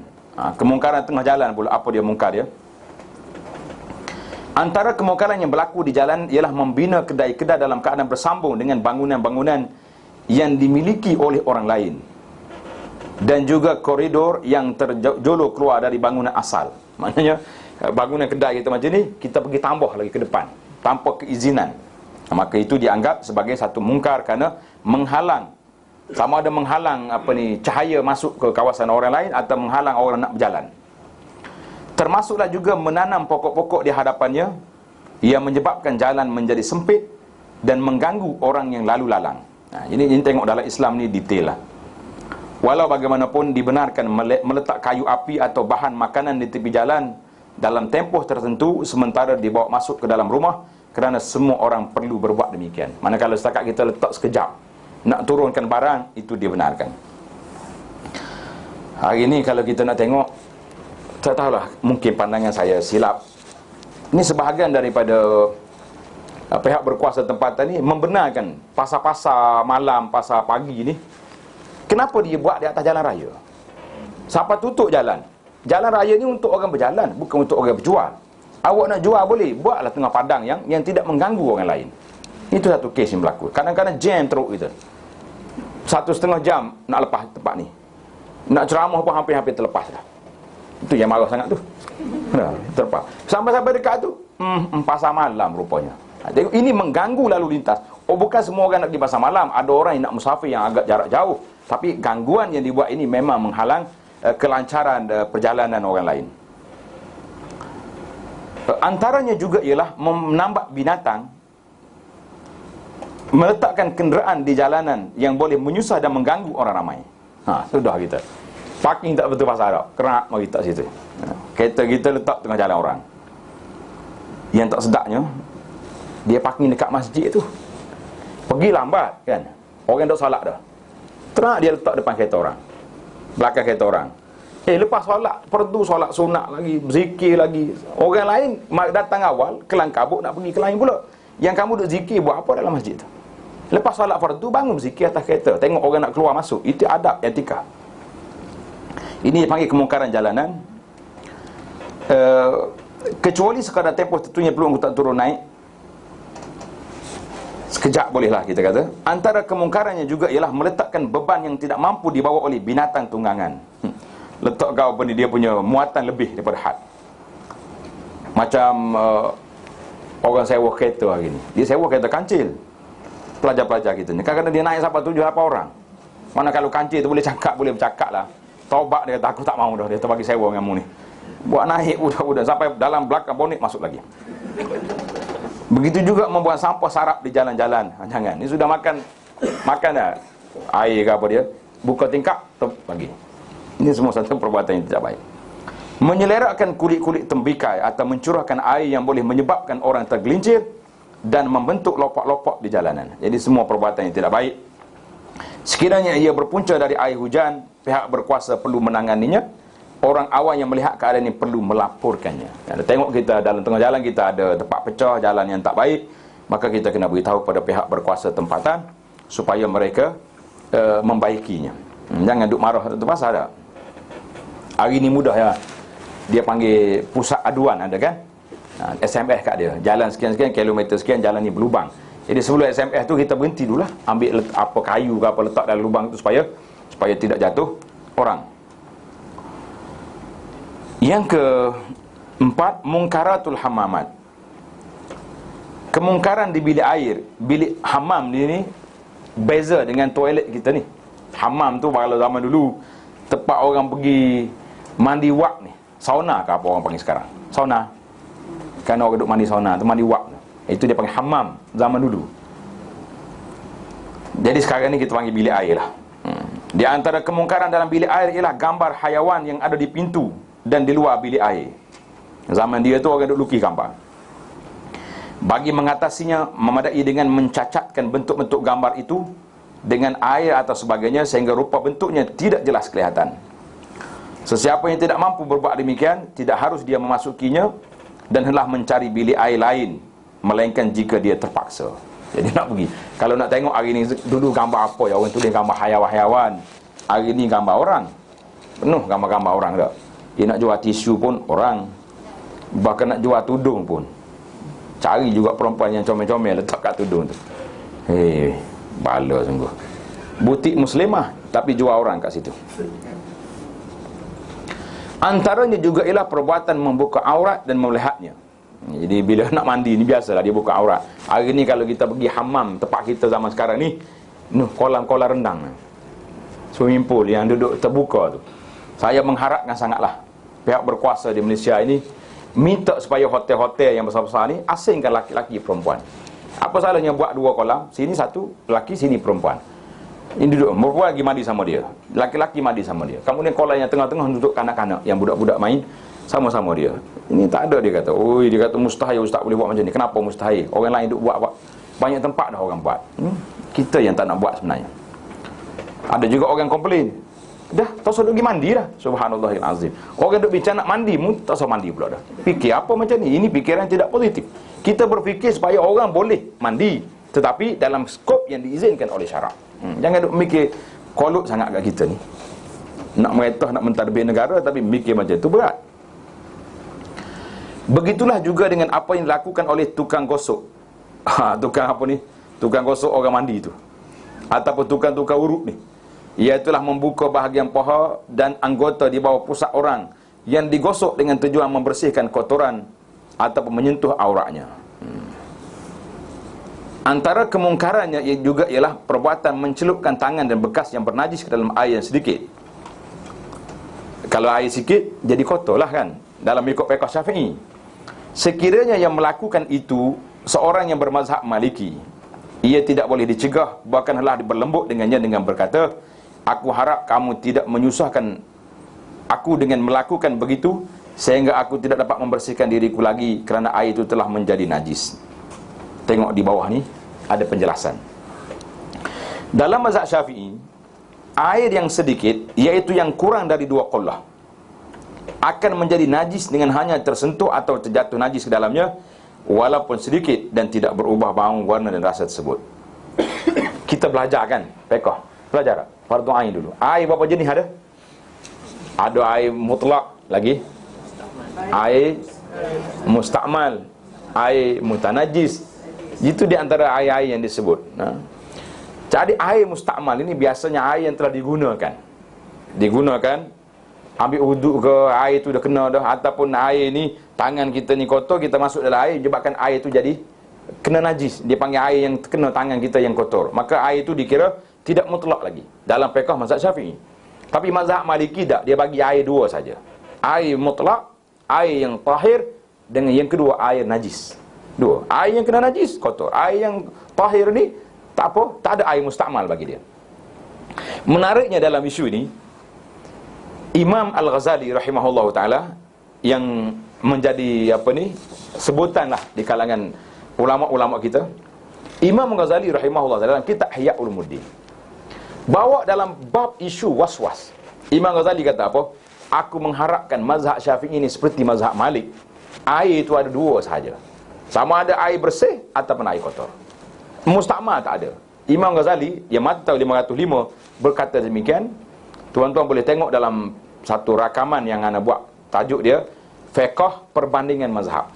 Kemungkaran tengah jalan pula, apa dia mungkar dia? Antara kemungkaran yang berlaku di jalan ialah membina kedai-kedai dalam keadaan bersambung dengan bangunan-bangunan yang dimiliki oleh orang lain, dan juga koridor yang terjolok keluar dari bangunan asal. Maknanya bangunan kedai kita macam ni, kita pergi tambah lagi ke depan tanpa keizinan. Maka itu dianggap sebagai satu mungkar kerana menghalang Sama ada menghalang cahaya masuk ke kawasan orang lain atau menghalang orang nak berjalan. Termasuklah juga menanam pokok-pokok di hadapannya yang menyebabkan jalan menjadi sempit dan mengganggu orang yang lalu lalang. Ini tengok dalam Islam ni detail lah. Walau bagaimanapun dibenarkan meletak kayu api atau bahan makanan di tepi jalan dalam tempoh tertentu sementara dibawa masuk ke dalam rumah, kerana semua orang perlu berbuat demikian. Manakala setakat kita letak sekejap nak turunkan barang, itu dibenarkan. Hari ini kalau kita nak tengok, tak tahulah, mungkin pandangan saya silap. Ini sebahagian daripada pihak berkuasa tempatan ni membenarkan pasar-pasar malam, pasar pagi ni, kenapa dia buat di atas jalan raya? Siapa tutup jalan? Jalan raya ni untuk orang berjalan, bukan untuk orang berjual. Awak nak jual boleh, buatlah tengah padang yang tidak mengganggu orang lain. Itu satu kes yang berlaku. Kadang-kadang jam teruk kita, 1,5 jam nak lepas tempat ni. Nak ceramah pun hampir-hampir terlepas dah. Itu yang marah sangat tu. Terlepas. Sampai-sampai dekat tu, pasar malam rupanya. Tengok, ini mengganggu lalu lintas. Bukan semua orang nak pergi pasar malam. Ada orang yang nak musafir yang agak jarak jauh. Tapi gangguan yang dibuat ini memang menghalang kelancaran perjalanan orang lain. Antaranya juga ialah menambak binatang, meletakkan kenderaan di jalanan yang boleh menyusah dan mengganggu orang ramai. Sudah kita parking tak betul pasal Arab, kerak mari tak situ. Kereta kita letak tengah jalan orang. Yang tak sedapnya, dia parking dekat masjid tu. Pergi lambat kan, orang dah solat dah, terak dia letak depan kereta orang, belakang kereta orang. Lepas solat fardu, solat sunat lagi, zikir lagi. Orang lain datang awal, kelang kabut nak pergi ke lain pula. Yang kamu duk zikir buat apa dalam masjid tu? Lepas solat fardu, bangun zikir atas kereta. Tengok orang nak keluar masuk. Itu adab, etika. Ini dipanggil kemungkaran jalanan. Kecuali sekadar tempoh tentunya perlu angkutan turun naik, sekejap bolehlah kita kata. Antara kemungkarannya juga ialah meletakkan beban yang tidak mampu dibawa oleh binatang tunggangan. Letak kau dia punya muatan lebih daripada had. Macam orang sewa kereta hari ni, dia sewa kereta kancil. Pelajar-pelajar kita ni, kadang-kadang dia naik sampai 7-8 orang. Mana kalau kancil tu boleh bercakap lah. Taubat, dia kata aku tak mau dah, dia terbagi sewa dengan mu ni. Buat naik budak-budak sampai dalam belakang bonet masuk lagi. Begitu juga membuat sampah sarap di jalan-jalan. Jangan, ni sudah makan dah air ke apa dia, buka tingkap bagi. Ini semua satu perbuatan yang tidak baik. Menyelerakkan kulit-kulit tembikai atau mencurahkan air yang boleh menyebabkan orang tergelincir dan membentuk lopak-lopak di jalanan. Jadi semua perbuatan yang tidak baik. Sekiranya ia berpunca dari air hujan, pihak berkuasa perlu menanganinya. Orang awam yang melihat keadaan ini perlu melaporkannya. Tengok kita dalam tengah jalan kita ada tempat pecah, jalan yang tak baik, maka kita kena beritahu pada pihak berkuasa tempatan supaya mereka membaikinya. Jangan duk marah tu pasal dah. Hari ni mudah ya. Dia panggil pusat aduan, ada kan? SMS kat dia, jalan sekian-sekian, kilometer sekian, jalan ni berlubang. Jadi sebelum SMS tu kita berhenti dululah, ambil apa kayu ke apa letak dalam lubang tu supaya tidak jatuh orang. Yang keempat, mungkaratul hamamat. Kemungkaran di bilik air. Bilik hamam ni beza dengan toilet kita ni. Hamam tu kalau zaman dulu tempat orang pergi mandi wak ni, sauna ke apa orang panggil sekarang? Sauna. Kan orang duduk mandi sauna tu, mandi wak. Itu dia panggil hamam zaman dulu. Jadi sekarang ni kita panggil bilik air lah. Di antara kemungkaran dalam bilik air ialah gambar hayawan yang ada di pintu dan di luar bilik air. Zaman dia tu orang duduk lukis gambar. Bagi mengatasinya, memadai dengan mencacatkan bentuk-bentuk gambar itu dengan air atau sebagainya sehingga rupa bentuknya tidak jelas kelihatan. Sesiapa yang tidak mampu berbuat demikian, tidak harus dia memasukinya dan hendak mencari bilik air lain, melainkan jika dia terpaksa. Jadi nak pergi, kalau nak tengok hari ni, dulu gambar apa ya, orang tulis gambar hayawan-hayawan, hari ni gambar orang, penuh gambar-gambar orang tak. Dia nak jual tisu pun orang, bahkan nak jual tudung pun cari juga perempuan yang comel-comel letak kat tudung tu. Bala sungguh. Butik muslimah tapi jual orang kat situ. Antaranya juga ialah perbuatan membuka aurat dan melihatnya. Jadi bila nak mandi ni biasalah dia buka aurat. Hari ni kalau kita pergi hamam tempat kita zaman sekarang ni, kolam-kolam rendang. swimming pool yang duduk terbuka tu. Saya mengharapkan sangatlah pihak berkuasa di Malaysia ini minta supaya hotel-hotel yang besar-besar ni asingkan laki-laki perempuan. Apa salahnya buat 2 kolam, sini satu laki, sini perempuan. Ini duduk, perempuan lagi mandi sama dia, laki-laki mandi sama dia. Kemudian kolam yang tengah-tengah duduk kanak-kanak yang budak-budak main sama-sama dia. Ini tak ada, dia kata. Oi, dia kata mustahil ustaz boleh buat macam ni. Kenapa mustahil? Orang lain duk buat banyak tempat dah orang buat. Kita yang tak nak buat sebenarnya. Ada juga orang komplain. Dah, tak usah pergi mandi dah. Subhanallahil azim. Orang duk bincang nak mandi, tak usah mandi pula dah. Fikir apa macam ni? Ini fikiran tidak positif. Kita berfikir supaya orang boleh mandi, tetapi dalam skop yang diizinkan oleh syarak. Jangan duk mikir kolot sangat kat kita ni. Nak meretah, nak mentadbir negara, tapi mikir macam tu berat. Begitulah juga dengan apa yang dilakukan oleh tukang gosok. Tukang apa ni? Tukang gosok orang mandi tu. Ataupun tukang-tukang urut ni. Iaitulah membuka bahagian paha dan anggota di bawah pusat orang yang digosok dengan tujuan membersihkan kotoran ataupun menyentuh auratnya. Antara kemungkarannya juga ialah perbuatan mencelupkan tangan dan bekas yang bernajis ke dalam air yang sedikit. Kalau air sikit, jadi kotor lah kan, dalam ikut fiqh Syafi'i. Sekiranya yang melakukan itu seorang yang bermazhab Maliki, ia tidak boleh dicegah, bahkan hendaklah berlembut dengannya dengan berkata, aku harap kamu tidak menyusahkan aku dengan melakukan begitu, sehingga aku tidak dapat membersihkan diriku lagi kerana air itu telah menjadi najis. Tengok di bawah ni ada penjelasan. Dalam mazhab Syafi'i, air yang sedikit, iaitu yang kurang dari 2 qullah, akan menjadi najis dengan hanya tersentuh atau terjatuh najis ke dalamnya, walaupun sedikit, dan tidak berubah bau, warna dan rasa tersebut. Kita belajar kan fiqh, belajar fardu ain dulu. Air berapa jenis ada? Ada air mutlak lagi, air mustakmal, air mutanajis. Itu di antara air-air yang disebut. Jadi air mustakmal ini biasanya air yang telah digunakan, ambil wuduk ke, air itu dah kena dah, ataupun air ni tangan kita ni kotor, kita masuk dalam air, menyebabkan air itu jadi kena najis. Dia panggil air yang kena tangan kita yang kotor. Maka air itu dikira tidak mutlak lagi dalam fiqh mazhab Syafi'i. Tapi mazhab Maliki tak, dia bagi air 2 saja. Air mutlak, air yang tahir, dengan yang kedua air najis. 2. Air yang kena najis, kotor. Air yang tahir ni tak apa, tak ada air mustakmal bagi dia. Menariknya dalam isu ini, Imam Al-Ghazali rahimahullah ta'ala, yang menjadi sebutan lah di kalangan ulama-ulama kita, Imam Al-Ghazali rahimahullah ta'ala dalam kitab Ihya Ulumuddin bawa dalam bab isu was-was. Imam Ghazali kata apa? Aku mengharapkan mazhab Syafi'i ini seperti mazhab Malik. Air itu ada 2 sahaja. Sama ada air bersih ataupun air kotor. Mustakmal tak ada. Imam Ghazali yang Matta 505 berkata demikian. Tuan-tuan boleh tengok dalam satu rakaman yang ana buat, tajuk dia Fiqh Perbandingan Mazhab.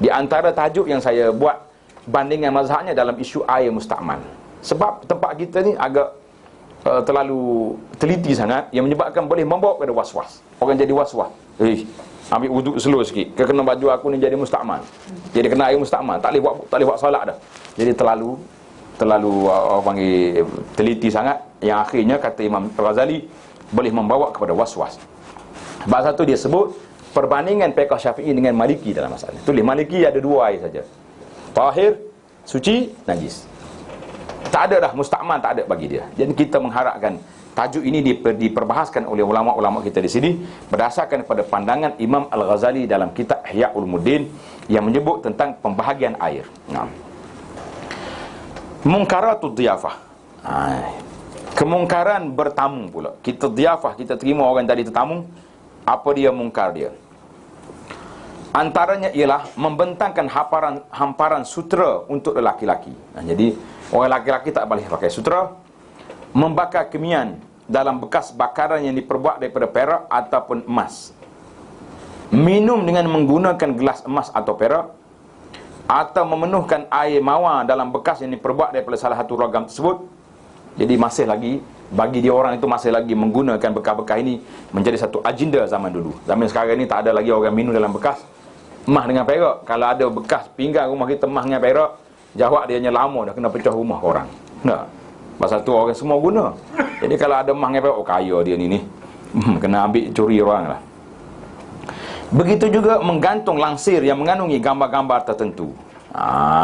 Di antara tajuk yang saya buat bandingan mazhabnya dalam isu air mustakmal. Sebab tempat kita ni agak terlalu teliti sangat, yang menyebabkan boleh membawa kepada was-was. Orang jadi was-was. Ambil wuduk slow sikit, kena baju aku ni jadi mustakmal, jadi kena air mustakmal, tak boleh buat solat dah. Jadi terlalu orang panggil teliti sangat, yang akhirnya kata Imam Al-Ghazali boleh membawa kepada was-was. Sebab satu dia sebut perbandingan fiqh Syafi'i dengan Maliki dalam masalah. Tulis Maliki ada 2 air saja, tahir, suci, najis. Tak ada dah mustakmal, tak ada bagi dia. Jadi kita mengharapkan tajuk ini diperbahaskan oleh ulama-ulama kita di sini berdasarkan kepada pandangan Imam Al-Ghazali dalam kitab Ihya Ulumuddin yang menyebut tentang pembahagian air. Munkaratud dhiyafah. Kemungkaran bertamu pula. Kita dhiyafah, kita terima orang tadi tetamu, apa dia mungkar dia? Antaranya ialah membentangkan hamparan sutera untuk lelaki-laki. Jadi orang lelaki-laki tak boleh pakai sutera. Membakar kemian dalam bekas bakaran yang diperbuat daripada perak ataupun emas. Minum dengan menggunakan gelas emas atau perak, atau memenuhkan air mawar dalam bekas yang diperbuat daripada salah satu ragam tersebut. Jadi masih lagi, bagi dia orang itu masih lagi menggunakan bekas-bekas ini menjadi satu agenda zaman dulu. Zaman sekarang ni tak ada lagi orang minum dalam bekas emas dengan perak. Kalau ada bekas pinggan rumah kita emas dengan perak, jawab dia hanya lama dah kena pecah rumah orang. Tak. Pasal tu orang semua guna. Jadi kalau ada mah ngepek, oh kaya dia ni kena ambil curi orang lah. Begitu juga menggantung langsir yang mengandungi gambar-gambar tertentu.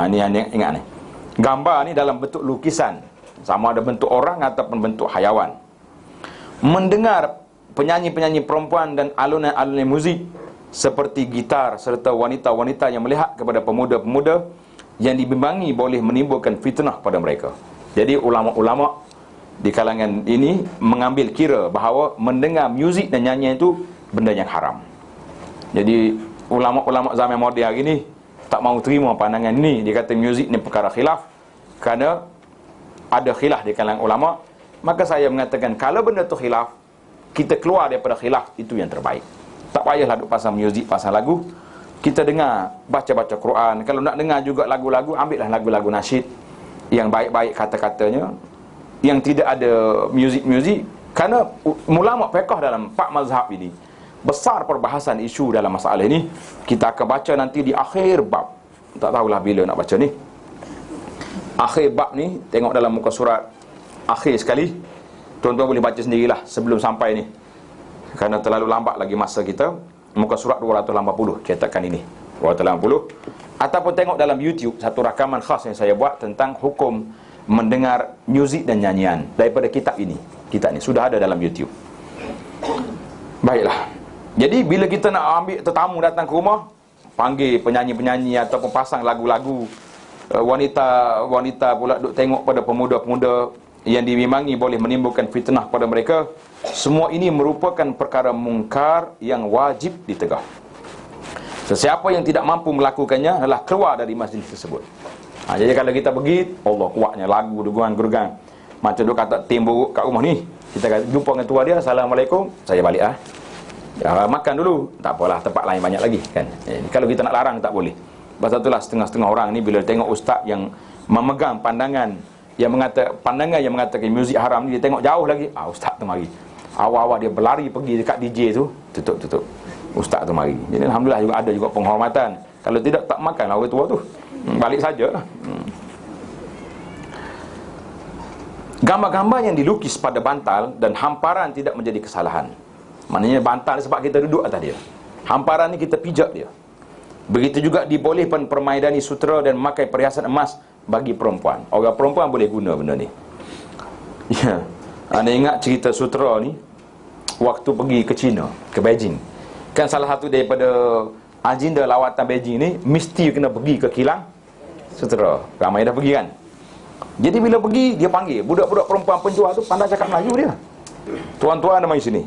Ni yang ingat ni. Gambar ni dalam bentuk lukisan, sama ada bentuk orang ataupun bentuk hayawan. Mendengar penyanyi-penyanyi perempuan dan alunan-alunan muzik seperti gitar serta wanita-wanita yang melihat kepada pemuda-pemuda yang dibimbangi boleh menimbulkan fitnah pada mereka. Jadi ulama-ulama di kalangan ini mengambil kira bahawa mendengar muzik dan nyanyian itu benda yang haram. Jadi ulama-ulama zaman moden hari ni tak mahu terima pandangan ini. Dia kata muzik ni perkara khilaf, kerana ada khilaf di kalangan ulama. Maka saya mengatakan kalau benda tu khilaf, kita keluar daripada khilaf, itu yang terbaik. Tak payahlah duk pasal muzik, pasal lagu. Kita dengar, baca-baca Quran. Kalau nak dengar juga lagu-lagu, ambillah lagu-lagu nasyid yang baik-baik kata-katanya, yang tidak ada muzik-muzik. Kerana ulama fiqh dalam 4 mazhab ini besar perbahasan isu dalam masalah ini. Kita akan baca nanti di akhir bab. Tak tahulah bila nak baca ni. Akhir bab ni, tengok dalam muka surat akhir sekali. Tuan-tuan boleh baca sendirilah sebelum sampai ni, kerana terlalu lambat lagi masa kita. Muka surat 280 cetakan ini, 280. Ataupun tengok dalam YouTube satu rakaman khas yang saya buat tentang hukum mendengar muzik dan nyanyian daripada kitab ini. Kitab ni sudah ada dalam YouTube. Baiklah. Jadi bila kita nak ambil tetamu datang ke rumah, panggil penyanyi-penyanyi ataupun pasang lagu-lagu, wanita-wanita pula duk tengok pada pemuda-pemuda yang dibimbangi boleh menimbulkan fitnah pada mereka. Semua ini merupakan perkara mungkar yang wajib ditegah. Sesiapa yang tidak mampu melakukannya adalah keluar dari masjid tersebut. Jadi kalau kita pergi, Allah kuatnya lagu dugaan-gerugang, macam tu kata tim buruk kat rumah ni, kita jumpa dengan tua dia, Assalamualaikum, saya balik makan dulu. Tak apalah, tempat lain banyak lagi kan. Kalau kita nak larang tak boleh. Pasal itulah setengah-setengah orang ni bila tengok ustaz yang memegang pandangan yang mengatakan muzik haram ni, dia tengok jauh lagi, ustaz tu mari. Awal-awal dia berlari pergi dekat DJ tu, tutup ustaz tu mari. Jadi alhamdulillah juga ada juga penghormatan. Kalau tidak, tak makan orang tua tu, balik sajalah. Gambar-gambar yang dilukis pada bantal dan hamparan tidak menjadi kesalahan. Maknanya bantal sebab kita duduk atas dia, hamparan ni kita pijak dia. Begitu juga dibolehkan permaidani sutera dan memakai perhiasan emas bagi perempuan. Orang perempuan boleh guna benda ni. Ya. Anda ingat cerita sutera ni waktu pergi ke China, ke Beijing. Kan salah satu daripada agenda lawatan Beijing ni mesti kena pergi ke kilang sutera. Ramai dah pergi kan. Jadi bila pergi, dia panggil budak-budak perempuan penjual tu pandai cakap Melayu dia. Tuan-tuan ada mai sini.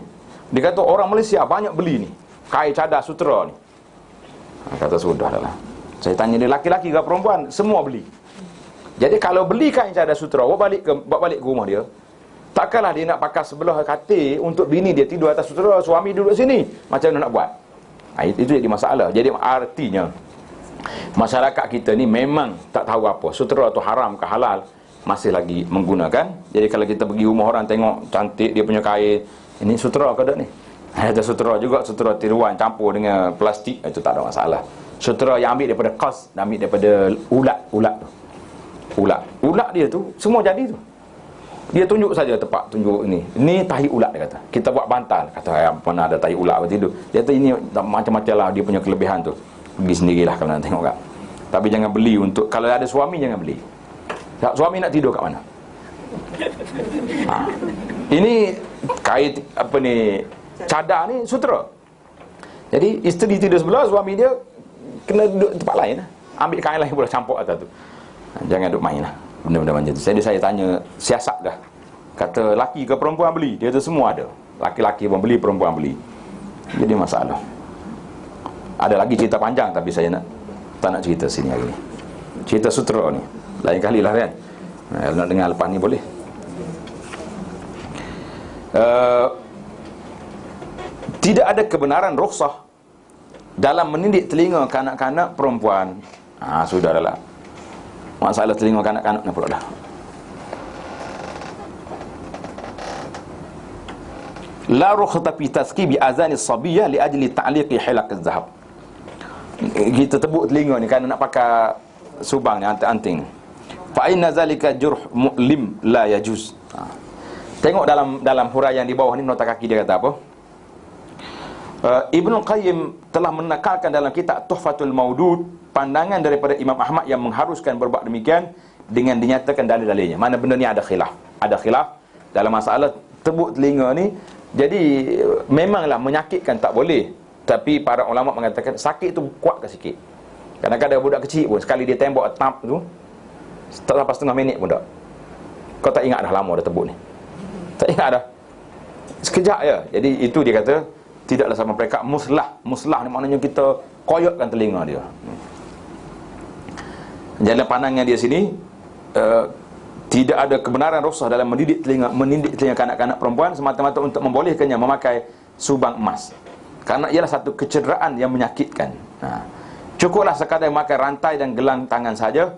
Dia kata orang Malaysia banyak beli ni kain cadar sutera ni. Kata sudah dah lah. Saya tanya dia, laki-laki ke perempuan? Semua beli. Jadi kalau beli kain cadar sutera, bawa balik ke rumah dia, takkanlah dia nak pakai sebelah katil untuk bini dia tidur atas sutera, suami duduk sini. Macam mana nak buat? Itu jadi masalah. Jadi artinya masyarakat kita ni memang tak tahu apa sutera tu haram ke halal, masih lagi menggunakan. Jadi kalau kita pergi rumah orang, tengok cantik dia punya kain, ini sutera ke tak ni? Ada sutera juga, sutera tiruan campur dengan plastik, itu tak ada masalah. Sutera yang ambil daripada kas, ambil daripada ulat tu. Ulat dia tu semua jadi tu. Dia tunjuk saja tempat, tunjuk ini tahi ulat, dia kata. Kita buat bantal, kata mana ada tahi ulat macam tu. Dia kata ini macam-macam lah dia punya kelebihan tu. Pergi sendirilah kalau nak tengok kan. Tapi jangan beli untuk, kalau ada suami jangan beli. Suami nak tidur kat mana? Ini kait apa ni, cadar ni sutera. Jadi isteri tidur sebelah, suami dia kena duduk tempat lain lah. Ambil kain lain pula campur atas tu. Jangan duduk main lah benda-benda macam tu. Saya tanya siasat dah, kata laki ke perempuan beli? Dia tu semua ada. Laki-laki pun beli, perempuan beli. Jadi masalah. Ada lagi cerita panjang, tapi saya tak nak cerita sini hari ni. Cerita sutera ni lain kali lah kan. Nak dengar lepas ni boleh. Tidak ada kebenaran rukhsah dalam mendidik telinga kanak-kanak perempuan. Sudah dah lah. Masalah telinga kanak-kanak ni pula dah. La rukhsata fi taskibi azani as-sabiyyah li ajli ta'liqi hilaq az-zahab. Kita tebuk telinga ni kerana nak pakai subang ni, anting-anting. fa inna zalika jurh mu'lim la yajuz. Tengok dalam huraian di bawah ni, nota kaki dia kata apa? Ibnu Qayyim telah menekalkan dalam kitab Tuhfatul Maudud pandangan daripada Imam Ahmad yang mengharuskan berbuat demikian dengan dinyatakan dalil-dalilnya. Mana benda ni ada khilaf dalam masalah tebuk telinga ni. Jadi memanglah menyakitkan tak boleh, tapi para ulama mengatakan sakit tu kuatkan sikit. Kadang-kadang budak kecil pun sekali dia tembak tap tu, tak sampai setengah minit pun tak. Kau tak ingat dah lama dah tebuk ni. Tak ingat dah. Sekejap je. Jadi itu dia kata tidaklah sama mereka muslah ni maknanya kita koyotkan telinga dia. Jalan pandangnya dia sini, tidak ada kebenaran Rasul dalam mendidik telinga kanak-kanak perempuan semata-mata untuk membolehkannya memakai subang emas, karena ialah satu kecederaan yang menyakitkan. Cukuplah sekadar memakai rantai dan gelang tangan saja.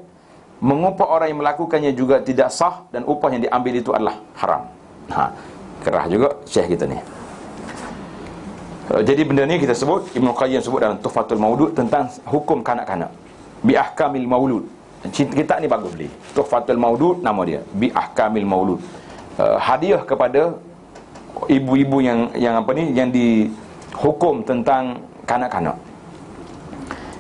Mengupah orang yang melakukannya juga tidak sah, dan upah yang diambil itu adalah haram. Kerah juga syekh kita ni. Jadi benda ni kita sebut, Ibnu Qayyim sebut dalam Tuhfatul Maudud tentang hukum kanak-kanak, bi ahkamil maulud. Kitab ni bagus beli, Tuhfatul Maudud nama dia, bi ahkamil maulud. Hadiah kepada ibu-ibu yang apa ni, yang dihukum tentang kanak-kanak.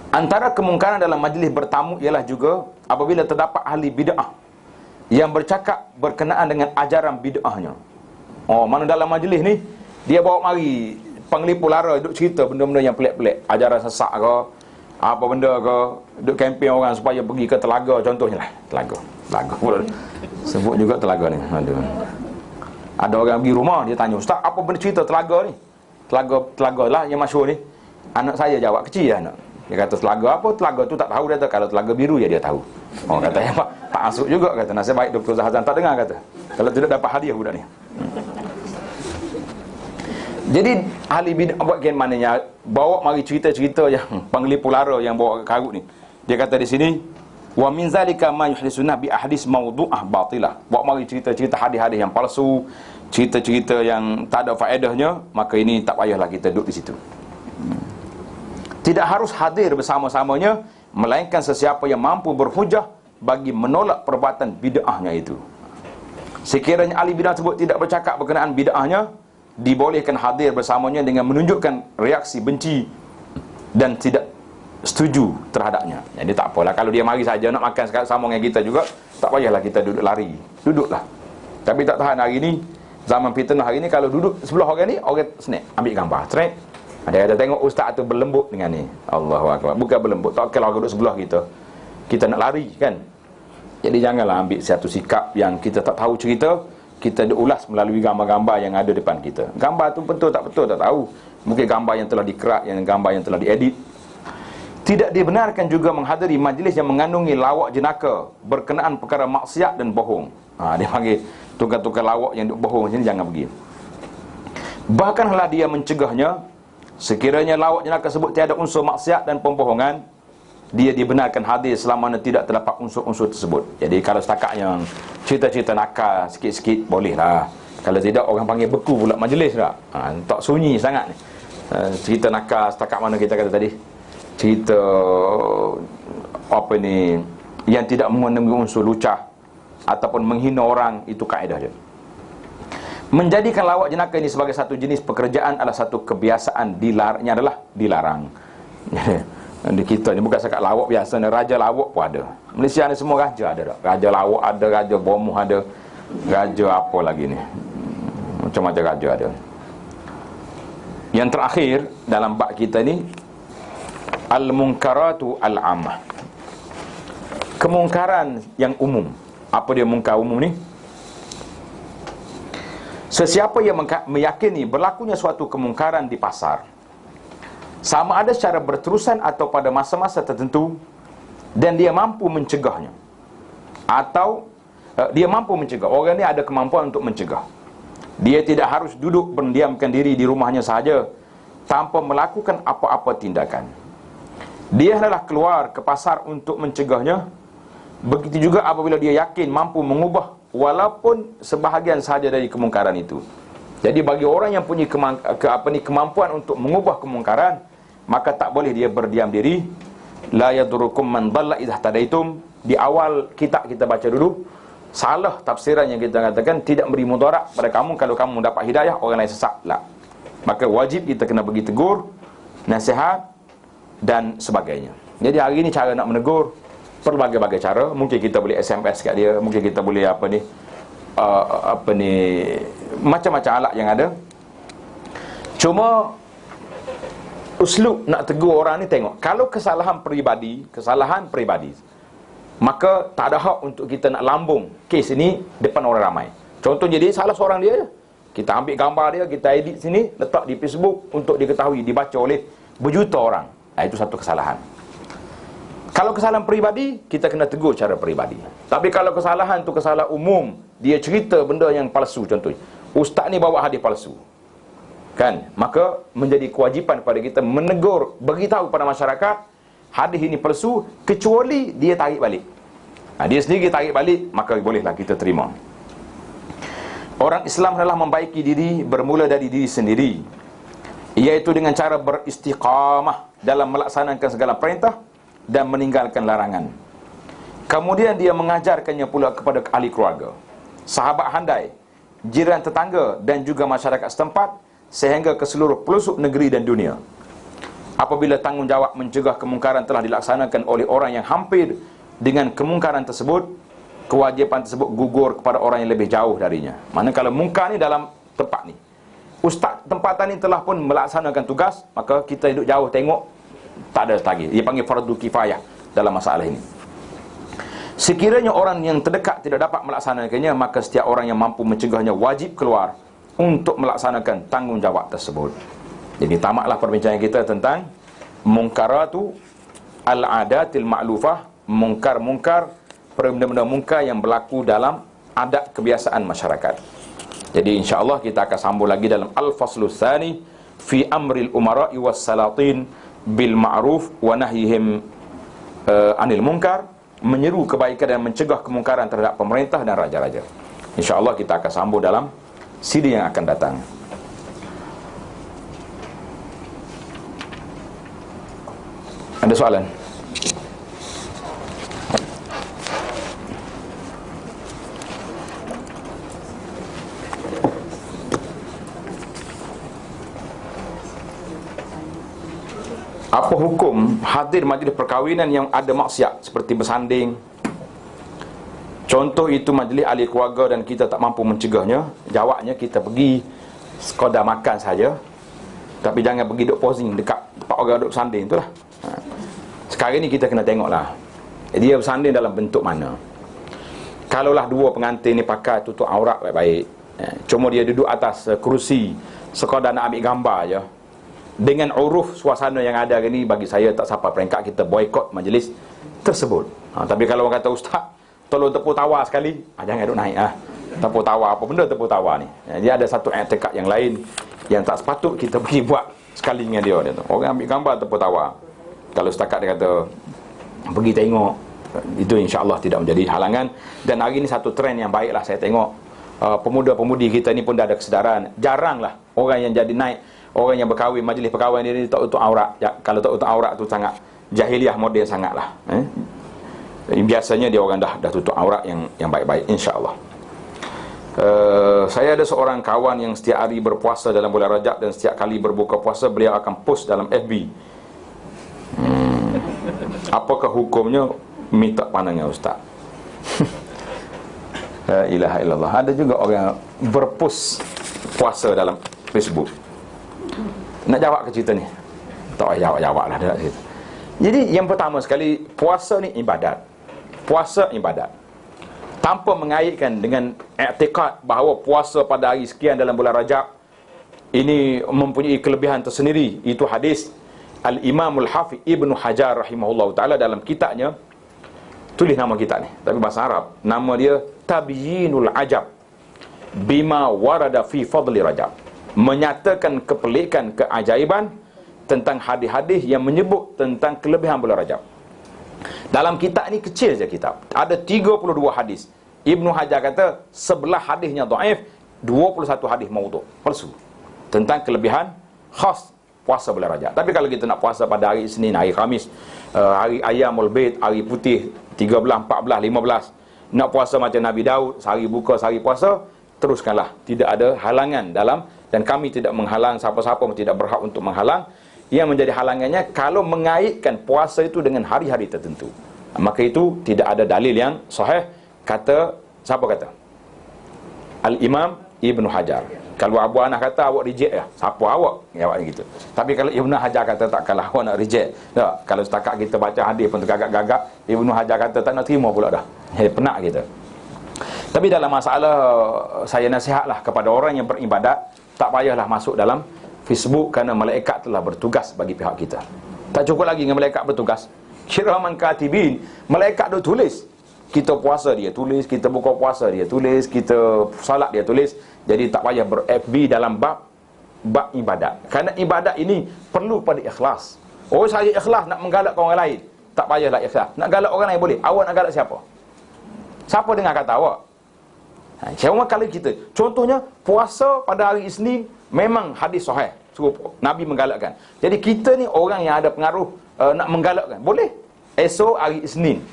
Antara kemungkaran dalam majlis bertamu ialah juga apabila terdapat ahli bid'ah yang bercakap berkenaan dengan ajaran bid'ahnya. Mana dalam majlis ni dia bawa mari penglipu lara duk cerita benda-benda yang pelik-pelik, ajaran sesak ke, apa benda ke, duk kempen orang supaya pergi ke telaga contohnya lah. Telaga pula sebut juga telaga ni. Ada orang pergi rumah, dia tanya, "Ustaz, apa benda cerita telaga ni?" Telaga lah yang masyhur ni. Anak saya jawab, kecil lah anak. Dia kata, "Telaga apa?" "Telaga tu tak tahu." Dia kata, "Kalau telaga biru ya dia tahu." Kata yang tak masuk juga, kata. Nasib baik Dr. Zahazan tak dengar, kata. Kalau tidak dapat hadiah budak ni. Jadi ahli bid'ah buat maknanya bawa mari cerita-cerita yang penglipu lara yang bawa karut ni. Dia kata di sini, wa min zalika ma yuhdisuna bi ahdis mawdu'ah batilah. Bawa mari cerita-cerita hadis-hadis yang palsu, cerita-cerita yang tak ada faedahnya, maka ini tak payahlah kita duduk di situ. Tidak harus hadir bersama-samanya, melainkan sesiapa yang mampu berhujah bagi menolak perbuatan bid'ahnya itu. Sekiranya ahli bid'ah tersebut tidak bercakap berkenaan bid'ahnya, dibolehkan hadir bersamanya dengan menunjukkan reaksi benci dan tidak setuju terhadapnya. Jadi tak apalah, kalau dia mari saja nak makan sama dengan kita juga, tak payahlah kita duduk lari. Duduklah. Tapi tak tahan hari ni, zaman fitnah hari ni, kalau duduk sebelah orang ni, orang snap, ambil gambar, trek. Dia kata, "Tengok ustaz tu berlembut dengan ni." Allahu akbar. Bukan berlembut, tak kalau duduk sebelah kita nak lari kan. Jadi janganlah ambil satu sikap yang kita tak tahu cerita, kita ulas melalui gambar-gambar yang ada depan kita. Gambar tu betul tak tahu. Mungkin gambar yang telah dikerak, yang gambar yang telah diedit. Tidak dibenarkan juga menghadiri majlis yang mengandungi lawak jenaka berkenaan perkara maksiat dan bohong. Dia panggil tukar-tukar lawak yang bohong macam ni, jangan pergi. Bahkan hendaklah dia mencegahnya. Sekiranya lawak jenaka tersebut tiada unsur maksiat dan pembohongan, dia dibenarkan hadir selama mana tidak terdapat unsur-unsur tersebut. Jadi kalau setakat yang cerita-cerita nakal sikit-sikit bolehlah. Kalau tidak, orang panggil beku pula majlis tak. Tak sunyi sangat ni. Cerita nakal setakat mana kita kata tadi, cerita apa ni yang tidak mengandungi unsur lucah ataupun menghina orang, itu kaedah dia. Menjadikan lawak jenaka ini sebagai satu jenis pekerjaan adalah satu kebiasaan dilarang. Di kita ni bukan sekat lawak biasa ni, raja lawak pun ada. Malaysia ni semua raja ada tak? Raja lawak ada, raja bomoh ada, raja apa lagi ni, macam-macam raja ada. Yang terakhir dalam bab kita ni, al-munkaratu al-ammah, kemungkaran yang umum. Apa dia mungkar umum ni? Sesiapa yang meyakini berlakunya suatu kemungkaran di pasar, sama ada secara berterusan atau pada masa-masa tertentu, dan dia mampu mencegahnya, atau dia mampu mencegah, orang ni ada kemampuan untuk mencegah, dia tidak harus duduk berdiamkan diri di rumahnya sahaja tanpa melakukan apa-apa tindakan. Dia adalah keluar ke pasar untuk mencegahnya. Begitu juga apabila dia yakin mampu mengubah walaupun sebahagian sahaja dari kemungkaran itu. Jadi bagi orang yang punya kemampuan untuk mengubah kemungkaran, maka tak boleh dia berdiam diri. La yadurukum man dhalla idza tadaitum, di awal kitab kita baca dulu, salah tafsiran yang kita katakan tidak beri mudarat pada kamu kalau kamu dapat hidayah, orang lain sesat. Tak. Maka wajib kita kena bagi tegur, nasihat dan sebagainya. Jadi hari ini cara nak menegur berbagai-bagai cara. Mungkin kita boleh SMS kat dia, mungkin kita boleh macam-macam alat yang ada. Cuma uslub nak tegur orang ni, tengok, kalau kesalahan peribadi, maka tak ada hak untuk kita nak lambung kes ini depan orang ramai. Contoh jadi salah seorang dia je, kita ambil gambar dia, kita edit sini, letak di Facebook untuk diketahui, dibaca oleh berjuta orang. Itu satu kesalahan. Kalau kesalahan peribadi, kita kena tegur cara peribadi. Tapi kalau kesalahan tu kesalahan umum, dia cerita benda yang palsu, contohnya ustaz ni bawa hadis palsu, kan, maka menjadi kewajipan pada kita menegur, beritahu pada masyarakat hadis ini palsu, kecuali dia tarik balik. Dia sendiri tarik balik, maka bolehlah kita terima. Orang Islam adalah membaiki diri bermula dari diri sendiri, iaitu dengan cara beristiqamah dalam melaksanakan segala perintah dan meninggalkan larangan. Kemudian dia mengajarkannya pula kepada ahli keluarga, sahabat handai, jiran tetangga dan juga masyarakat setempat, sehingga ke seluruh pelosok negeri dan dunia. Apabila tanggungjawab mencegah kemungkaran telah dilaksanakan oleh orang yang hampir dengan kemungkaran tersebut, kewajipan tersebut gugur kepada orang yang lebih jauh darinya. Mana kalau mungkar ni dalam tempat ni, ustaz tempatan ni telah pun melaksanakan tugas, maka kita duduk jauh tengok, tak ada lagi. Dia panggil fardu kifayah dalam masalah ini. Sekiranya orang yang terdekat tidak dapat melaksanakannya, maka setiap orang yang mampu mencegahnya wajib keluar untuk melaksanakan tanggungjawab tersebut. Jadi tamatlah perbincangan kita tentang munkaratu al-adatil ma'lufah, mungkar-mungkar, benda-benda mungkar yang berlaku dalam adat kebiasaan masyarakat. Jadi insya-Allah kita akan sambung lagi dalam al-faslus tsani fi amril umara'i was salatin bil ma'ruf wa nahyihim anil munkar, menyeru kebaikan dan mencegah kemungkaran terhadap pemerintah dan raja-raja. InsyaAllah kita akan sambung dalam CD yang akan datang. Ada soalan? Apa hukum hadir majlis perkahwinan yang ada maksiat seperti bersanding? Contoh itu majlis ahli keluarga dan kita tak mampu mencegahnya. Jawabnya kita pergi sekadar makan saja, tapi jangan pergi duduk posing dekat tempat orang duduk bersanding tu lah. Sekarang ni kita kena tengoklah dia bersanding dalam bentuk mana. Kalaulah dua pengantin ni pakai tutup aurat baik-baik, cuma dia duduk atas kerusi sekadar nak ambil gambar je, dengan uruf suasana yang ada hari ni, bagi saya tak sampai peringkat kita boikot majlis tersebut. Tapi kalau orang kata ustaz tolong tepuk tawa sekali, jangan duk naik tepuk tawa, apa benda tepuk tawa ni? Dia ada satu i'tikad yang lain yang tak sepatut kita pergi buat sekali dengan dia. Orang ambil gambar tepuk tawa, kalau setakat dia kata pergi tengok, itu insya-Allah tidak menjadi halangan. Dan hari ni satu trend yang baiklah saya tengok, pemuda-pemudi kita ni pun dah ada kesedaran. Jaranglah orang yang jadi naik, orang yang berkahwin, majlis perkahwinan dia tak tutup aurat. Kalau tak tutup aurat tu sangat jahiliah model sangatlah. Biasanya dia orang dah tutup aurat yang baik-baik, insya-Allah. Saya ada seorang kawan yang setiap hari berpuasa dalam bulan Rajab, dan setiap kali berbuka puasa beliau akan post dalam FB. Apakah hukumnya? Minta pandangan ustaz. La ilaha illallah. Ada juga orang berpost puasa dalam Facebook. Nak jawab ke cerita ni? Tak payah jawab lah dia nak cerita. Jadi yang pertama sekali, puasa ni ibadat. Puasa ibadat. Tanpa mengaitkan dengan i'tikad bahawa puasa pada hari sekian dalam bulan Rajab ini mempunyai kelebihan tersendiri. Itu hadis Al-Imamul Hafiz Ibnu Hajar rahimahullah ta'ala dalam kitabnya, tulis nama kitab ni tapi bahasa Arab, nama dia Tabyinul Ajab Bima Warada Fi Fadli Rajab, menyatakan kepelikan, keajaiban tentang hadis-hadis yang menyebut tentang kelebihan bulan Rajab. Dalam kitab ni kecil je kitab, ada 32 hadis. Ibnu Hajar kata 11 hadisnya dhaif, 21 hadis maudhu', palsu, tentang kelebihan khas puasa bulan Rajab. Tapi kalau kita nak puasa pada hari Isnin, hari Khamis, hari Ayyamul Bait, hari putih 13, 14, 15, nak puasa macam Nabi Daud, sehari buka, sehari puasa, teruskanlah. Tidak ada halangan dalam, dan kami tidak menghalang, siapa-siapa pun tidak berhak untuk menghalang. Yang menjadi halangannya kalau mengaitkan puasa itu dengan hari-hari tertentu. Maka itu tidak ada dalil yang sahih. Kata, siapa kata? Al-Imam Ibn Hajar. Kalau Abu Anas kata, awak reject ya. Siapa awak? Jawabnya gitu. Tapi kalau Ibn Hajar kata, takkanlah awak nak reject. Tak. Kalau setakat kita baca hadis pun tergagak-gagak, Ibn Hajar kata tak nak terima pula dah. Penat kita. Tapi dalam masalah, saya nasihatlah kepada orang yang beribadat, tak payahlah masuk dalam Facebook, kerana malaikat telah bertugas bagi pihak kita. Tak cukup lagi dengan malaikat bertugas. Kiraman katibin, malaikat dah tulis. Kita puasa dia tulis, kita buka puasa dia tulis, kita salat dia tulis. Jadi tak payah ber-FB dalam bab ibadat. Kerana ibadat ini perlu pada ikhlas. Oh, saya ikhlas nak menggalakkan orang lain, tak payahlah ikhlas. Nak galak orang lain boleh. Awak nak galak siapa? Siapa dengar kata awak? Cuma kalau kita, contohnya puasa pada hari Isnin, memang hadis sahih, serupa Nabi menggalakkan. Jadi kita ni orang yang ada pengaruh nak menggalakkan, boleh. Esok hari Isnin,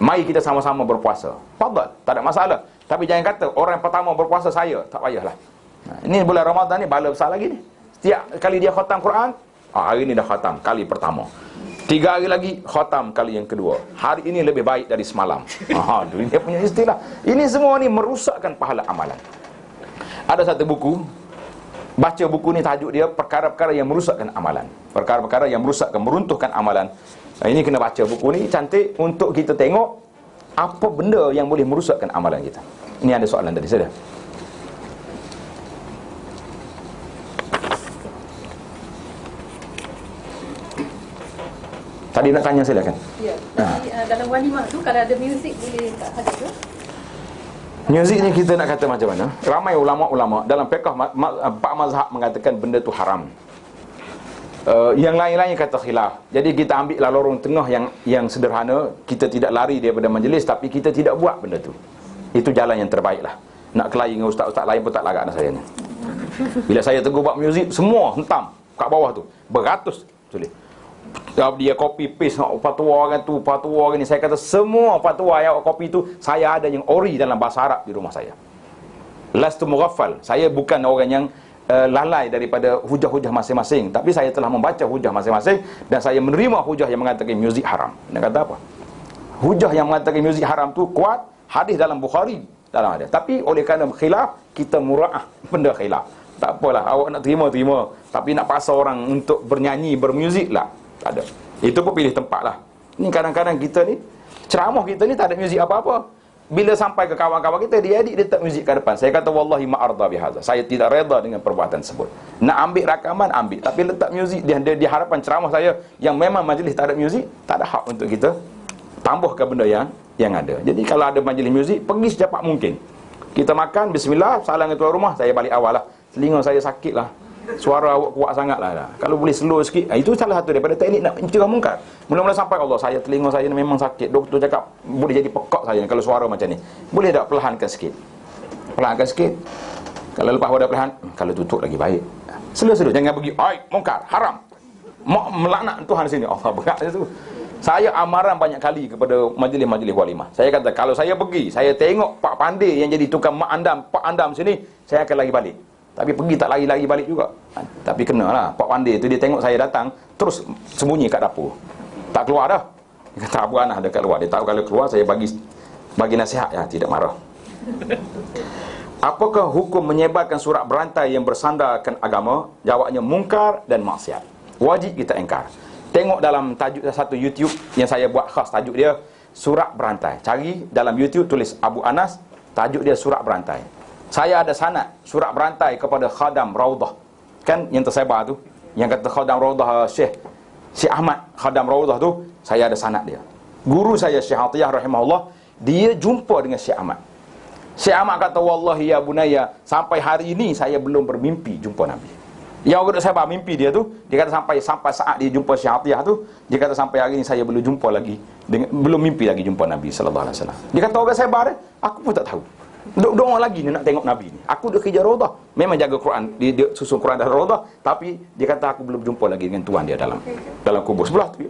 mari kita sama-sama berpuasa. Fadal, tak ada masalah. Tapi jangan kata orang yang pertama berpuasa saya, tak payahlah. Ini bulan Ramadan ni bala besar lagi ni. Setiap kali dia khatam Quran, hari ni dah khatam kali pertama. 3 hari lagi khatam kali yang kedua. Hari ini lebih baik dari semalam. Dia punya istilah. Ini semua ni merusakkan pahala amalan. Ada satu buku, baca buku ni tajuk dia perkara-perkara yang merusakkan amalan. Perkara-perkara yang merusakkan, meruntuhkan amalan. Ini kena baca buku ni, cantik untuk kita tengok apa benda yang boleh merusakkan amalan kita. Ini ada soalan tadi sudah. Tadi nak tanya silakan. Ya. Dalam walimah tu kalau ada muzik boleh tak ada ke? Muzik ni kita nak kata macam mana? Ramai ulama-ulama dalam fiqh empat mazhab mengatakan benda tu haram. Yang lain-lain kata khilaf. Jadi kita ambil lah lorong tengah yang sederhana. Kita tidak lari daripada majlis, tapi kita tidak buat benda tu. Itu jalan yang terbaik lah. Nak kelahi dengan ustaz-ustaz lain pun tak larat dah saya ni. Bila saya tegur buat muzik, semua hentam kat bawah tu, beratus tulis. Dia copy paste fatwa kan tu, fatwa ni. Saya kata semua fatwa yang copy tu, saya ada yang ori dalam bahasa Arab di rumah saya. Lastu mughaffal. Saya bukan orang yang lalai daripada hujah-hujah masing-masing, tapi saya telah membaca hujah masing-masing dan saya menerima hujah yang mengatakan muzik haram. Nak kata apa? Hujah yang mengatakan muzik haram tu kuat, hadis dalam Bukhari dalam hadis. Tapi oleh kerana khilaf, kita mura'ah benda khilaf. Tak apalah, awak nak terima, tapi nak paksa orang untuk bernyanyi, bermuzik lah, tak ada. Itu pun pilih tempat lah. Ni kadang-kadang kita ni, ceramah kita ni tak ada muzik apa-apa. Bila sampai ke kawan-kawan kita, dia edit, dia letak muzik kat depan. Saya kata wallahi ma'arda bihadza. Saya tidak reda dengan perbuatan tersebut. Nak ambil rakaman, ambil, tapi letak muzik di hadapan ceramah saya yang memang majlis tak ada muzik, tak ada hak untuk kita tambahkan benda yang ada. Jadi kalau ada majlis muzik, pergi secepat mungkin. Kita makan, bismillah, salam ke tuan rumah, saya balik awal lah. Telinga saya sakit lah, suara awak kuat sangat lah. Kalau boleh slow sikit, itu salah satu daripada teknik nak mencegah mungkar. Mula-mula sampai Allah, saya telinga saya memang sakit. Doktor cakap boleh jadi pekak saya kalau suara macam ni. Boleh tak perlahankan sikit? Perlahankan sikit. Kalau lepas pada perlahan, kalau tutup lagi baik. Slow-slow, jangan pergi mungkar, haram, melaknat Tuhan sini. Allah berat tu. Saya amaran banyak kali kepada majlis-majlis walimah. Saya kata kalau saya pergi, saya tengok Pak Pandai yang jadi tukang mak andam, Pak andam sini, saya akan lagi balik. Tapi pergi tak lari-lari balik juga. Tapi kenalah Pak Pandai tu, dia tengok saya datang, terus sembunyi kat dapur. Tak keluar dah. Dia kata Abu Anas dekat luar. Dia tahu kalau keluar saya bagi nasihat, ya tidak marah. Apakah hukum menyebarkan surat berantai yang bersandarkan agama? Jawabnya mungkar dan maksiat. Wajib kita ingkar. Tengok dalam tajuk satu YouTube yang saya buat khas, tajuk dia surat berantai. Cari dalam YouTube, tulis Abu Anas, tajuk dia surat berantai. Saya ada sanad surat berantai kepada Khadam Raudah. Kan yang tersebar tu, yang kata Khadam Raudah Syekh Ahmad Khadam Raudah tu, saya ada sanad dia. Guru saya Syekh Atiyah rahimahullah, dia jumpa dengan Syekh Ahmad. Syekh Ahmad kata wallahi ya bunaya, sampai hari ini saya belum bermimpi jumpa Nabi. Yang orang saya mimpi dia tu, dia kata sampai saat dia jumpa Syekh Atiyah tu, dia kata sampai hari ini saya belum jumpa lagi, belum mimpi lagi jumpa Nabi sallallahu alaihi wasallam. Dia kata orang sebar, aku pun tak tahu. Duk orang lagi ni nak tengok Nabi ni. Aku duk kerja Raudah. Memang jaga Quran, dia susun Quran dalam Raudah, tapi dia kata aku belum jumpa lagi dengan tuan dia dalam kubur sebelah tu.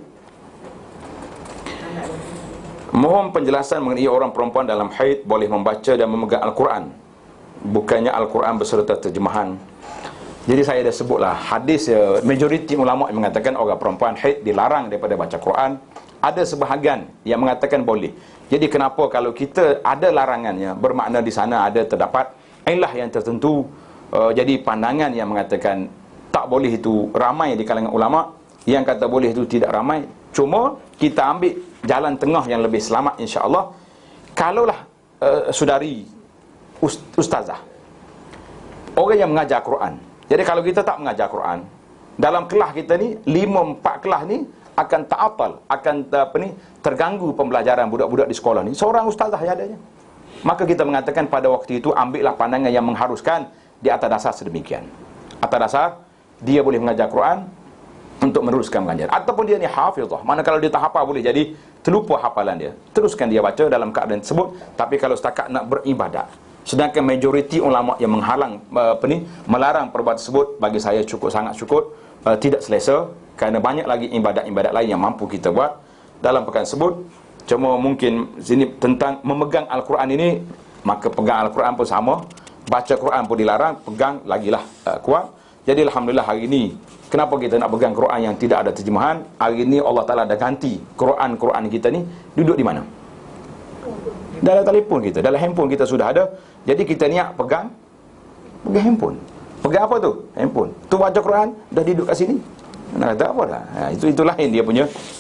Mohon penjelasan mengenai orang perempuan dalam haid boleh membaca dan memegang Al-Quran, bukannya Al-Quran beserta terjemahan. Jadi saya dah sebutlah hadis, majoriti ulama yang mengatakan orang perempuan haid dilarang daripada baca Quran. Ada sebahagian yang mengatakan boleh. Jadi kenapa kalau kita ada larangannya, bermakna di sana ada terdapat ilah yang tertentu. Jadi pandangan yang mengatakan tak boleh itu ramai di kalangan ulama, yang kata boleh itu tidak ramai. Cuma kita ambil jalan tengah yang lebih selamat insya-Allah. Kalaulah saudari ustazah, orang yang mengajar Quran. Jadi kalau kita tak mengajar Quran, dalam kelas kita ni 5-4 kelas ni akan ta'atal, akan terganggu pembelajaran budak-budak di sekolah ni. Seorang ustazah yang adanya. Maka kita mengatakan pada waktu itu ambillah pandangan yang mengharuskan di atas dasar sedemikian. Atas dasar dia boleh mengajar Quran untuk meneruskan mengajar. Ataupun dia ni hafizah, mana kalau dia tak hafal boleh jadi terlupa hafalan dia. Teruskan dia baca dalam keadaan tersebut. Tapi kalau setakat nak beribadat, sedangkan majoriti ulama yang menghalang melarang perbuatan tersebut, bagi saya sangat cukup tidak selesa, kerana banyak lagi ibadat-ibadat lain yang mampu kita buat dalam perkara tersebut. Cuma mungkin sini tentang memegang Al-Quran ini, maka pegang Al-Quran pun sama, baca Quran pun dilarang, pegang lagilah kuat. Jadi alhamdulillah hari ini, kenapa kita nak pegang Quran yang tidak ada terjemahan? Hari ini Allah Ta'ala dah ganti Quran kita ni duduk di mana? Dalam telefon kita, dalam handphone kita sudah ada. Jadi kita niat pegang handphone. Pegang apa tu? Handphone. Tu baca Quran dah duduk kat sini. Nak kata apa dah? Itu lain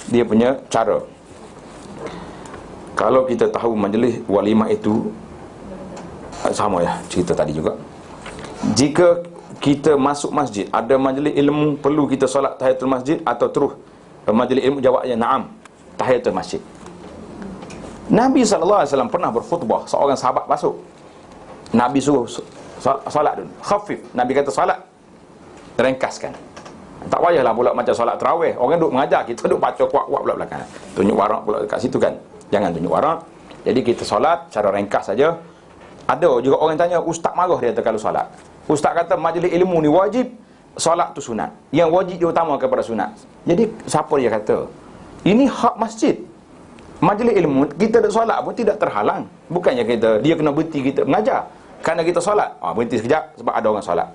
dia punya cara. Kalau kita tahu majlis walimah itu sama ya, cerita tadi juga. Jika kita masuk masjid, ada majlis ilmu, perlu kita solat tahiyatul masjid atau terus majlis ilmu? Jawabnya na'am, tahiyatul masjid. Nabi SAW pernah berkhutbah, seorang sahabat masuk, Nabi suruh solat dulu, khafif. Nabi kata solat, ringkaskan. Tak payahlah pula macam solat tarawih. Orang duk mengajar, kita duk baca kuat-kuat pula belakang. Tunjuk warak pula kat situ kan. Jangan tunjuk warak. Jadi kita solat cara ringkas saja. Ada juga orang tanya, ustaz marah dia kalau solat. Ustaz kata majlis ilmu ni wajib, solat tu sunat. Yang wajib dia utama kepada sunat. Jadi siapa dia kata? Ini hak masjid. Majlis ilmu, kita nak solat pun tidak terhalang. Bukannya dia kena berhenti kita mengajar kerana kita solat. Berhenti sekejap sebab ada orang solat.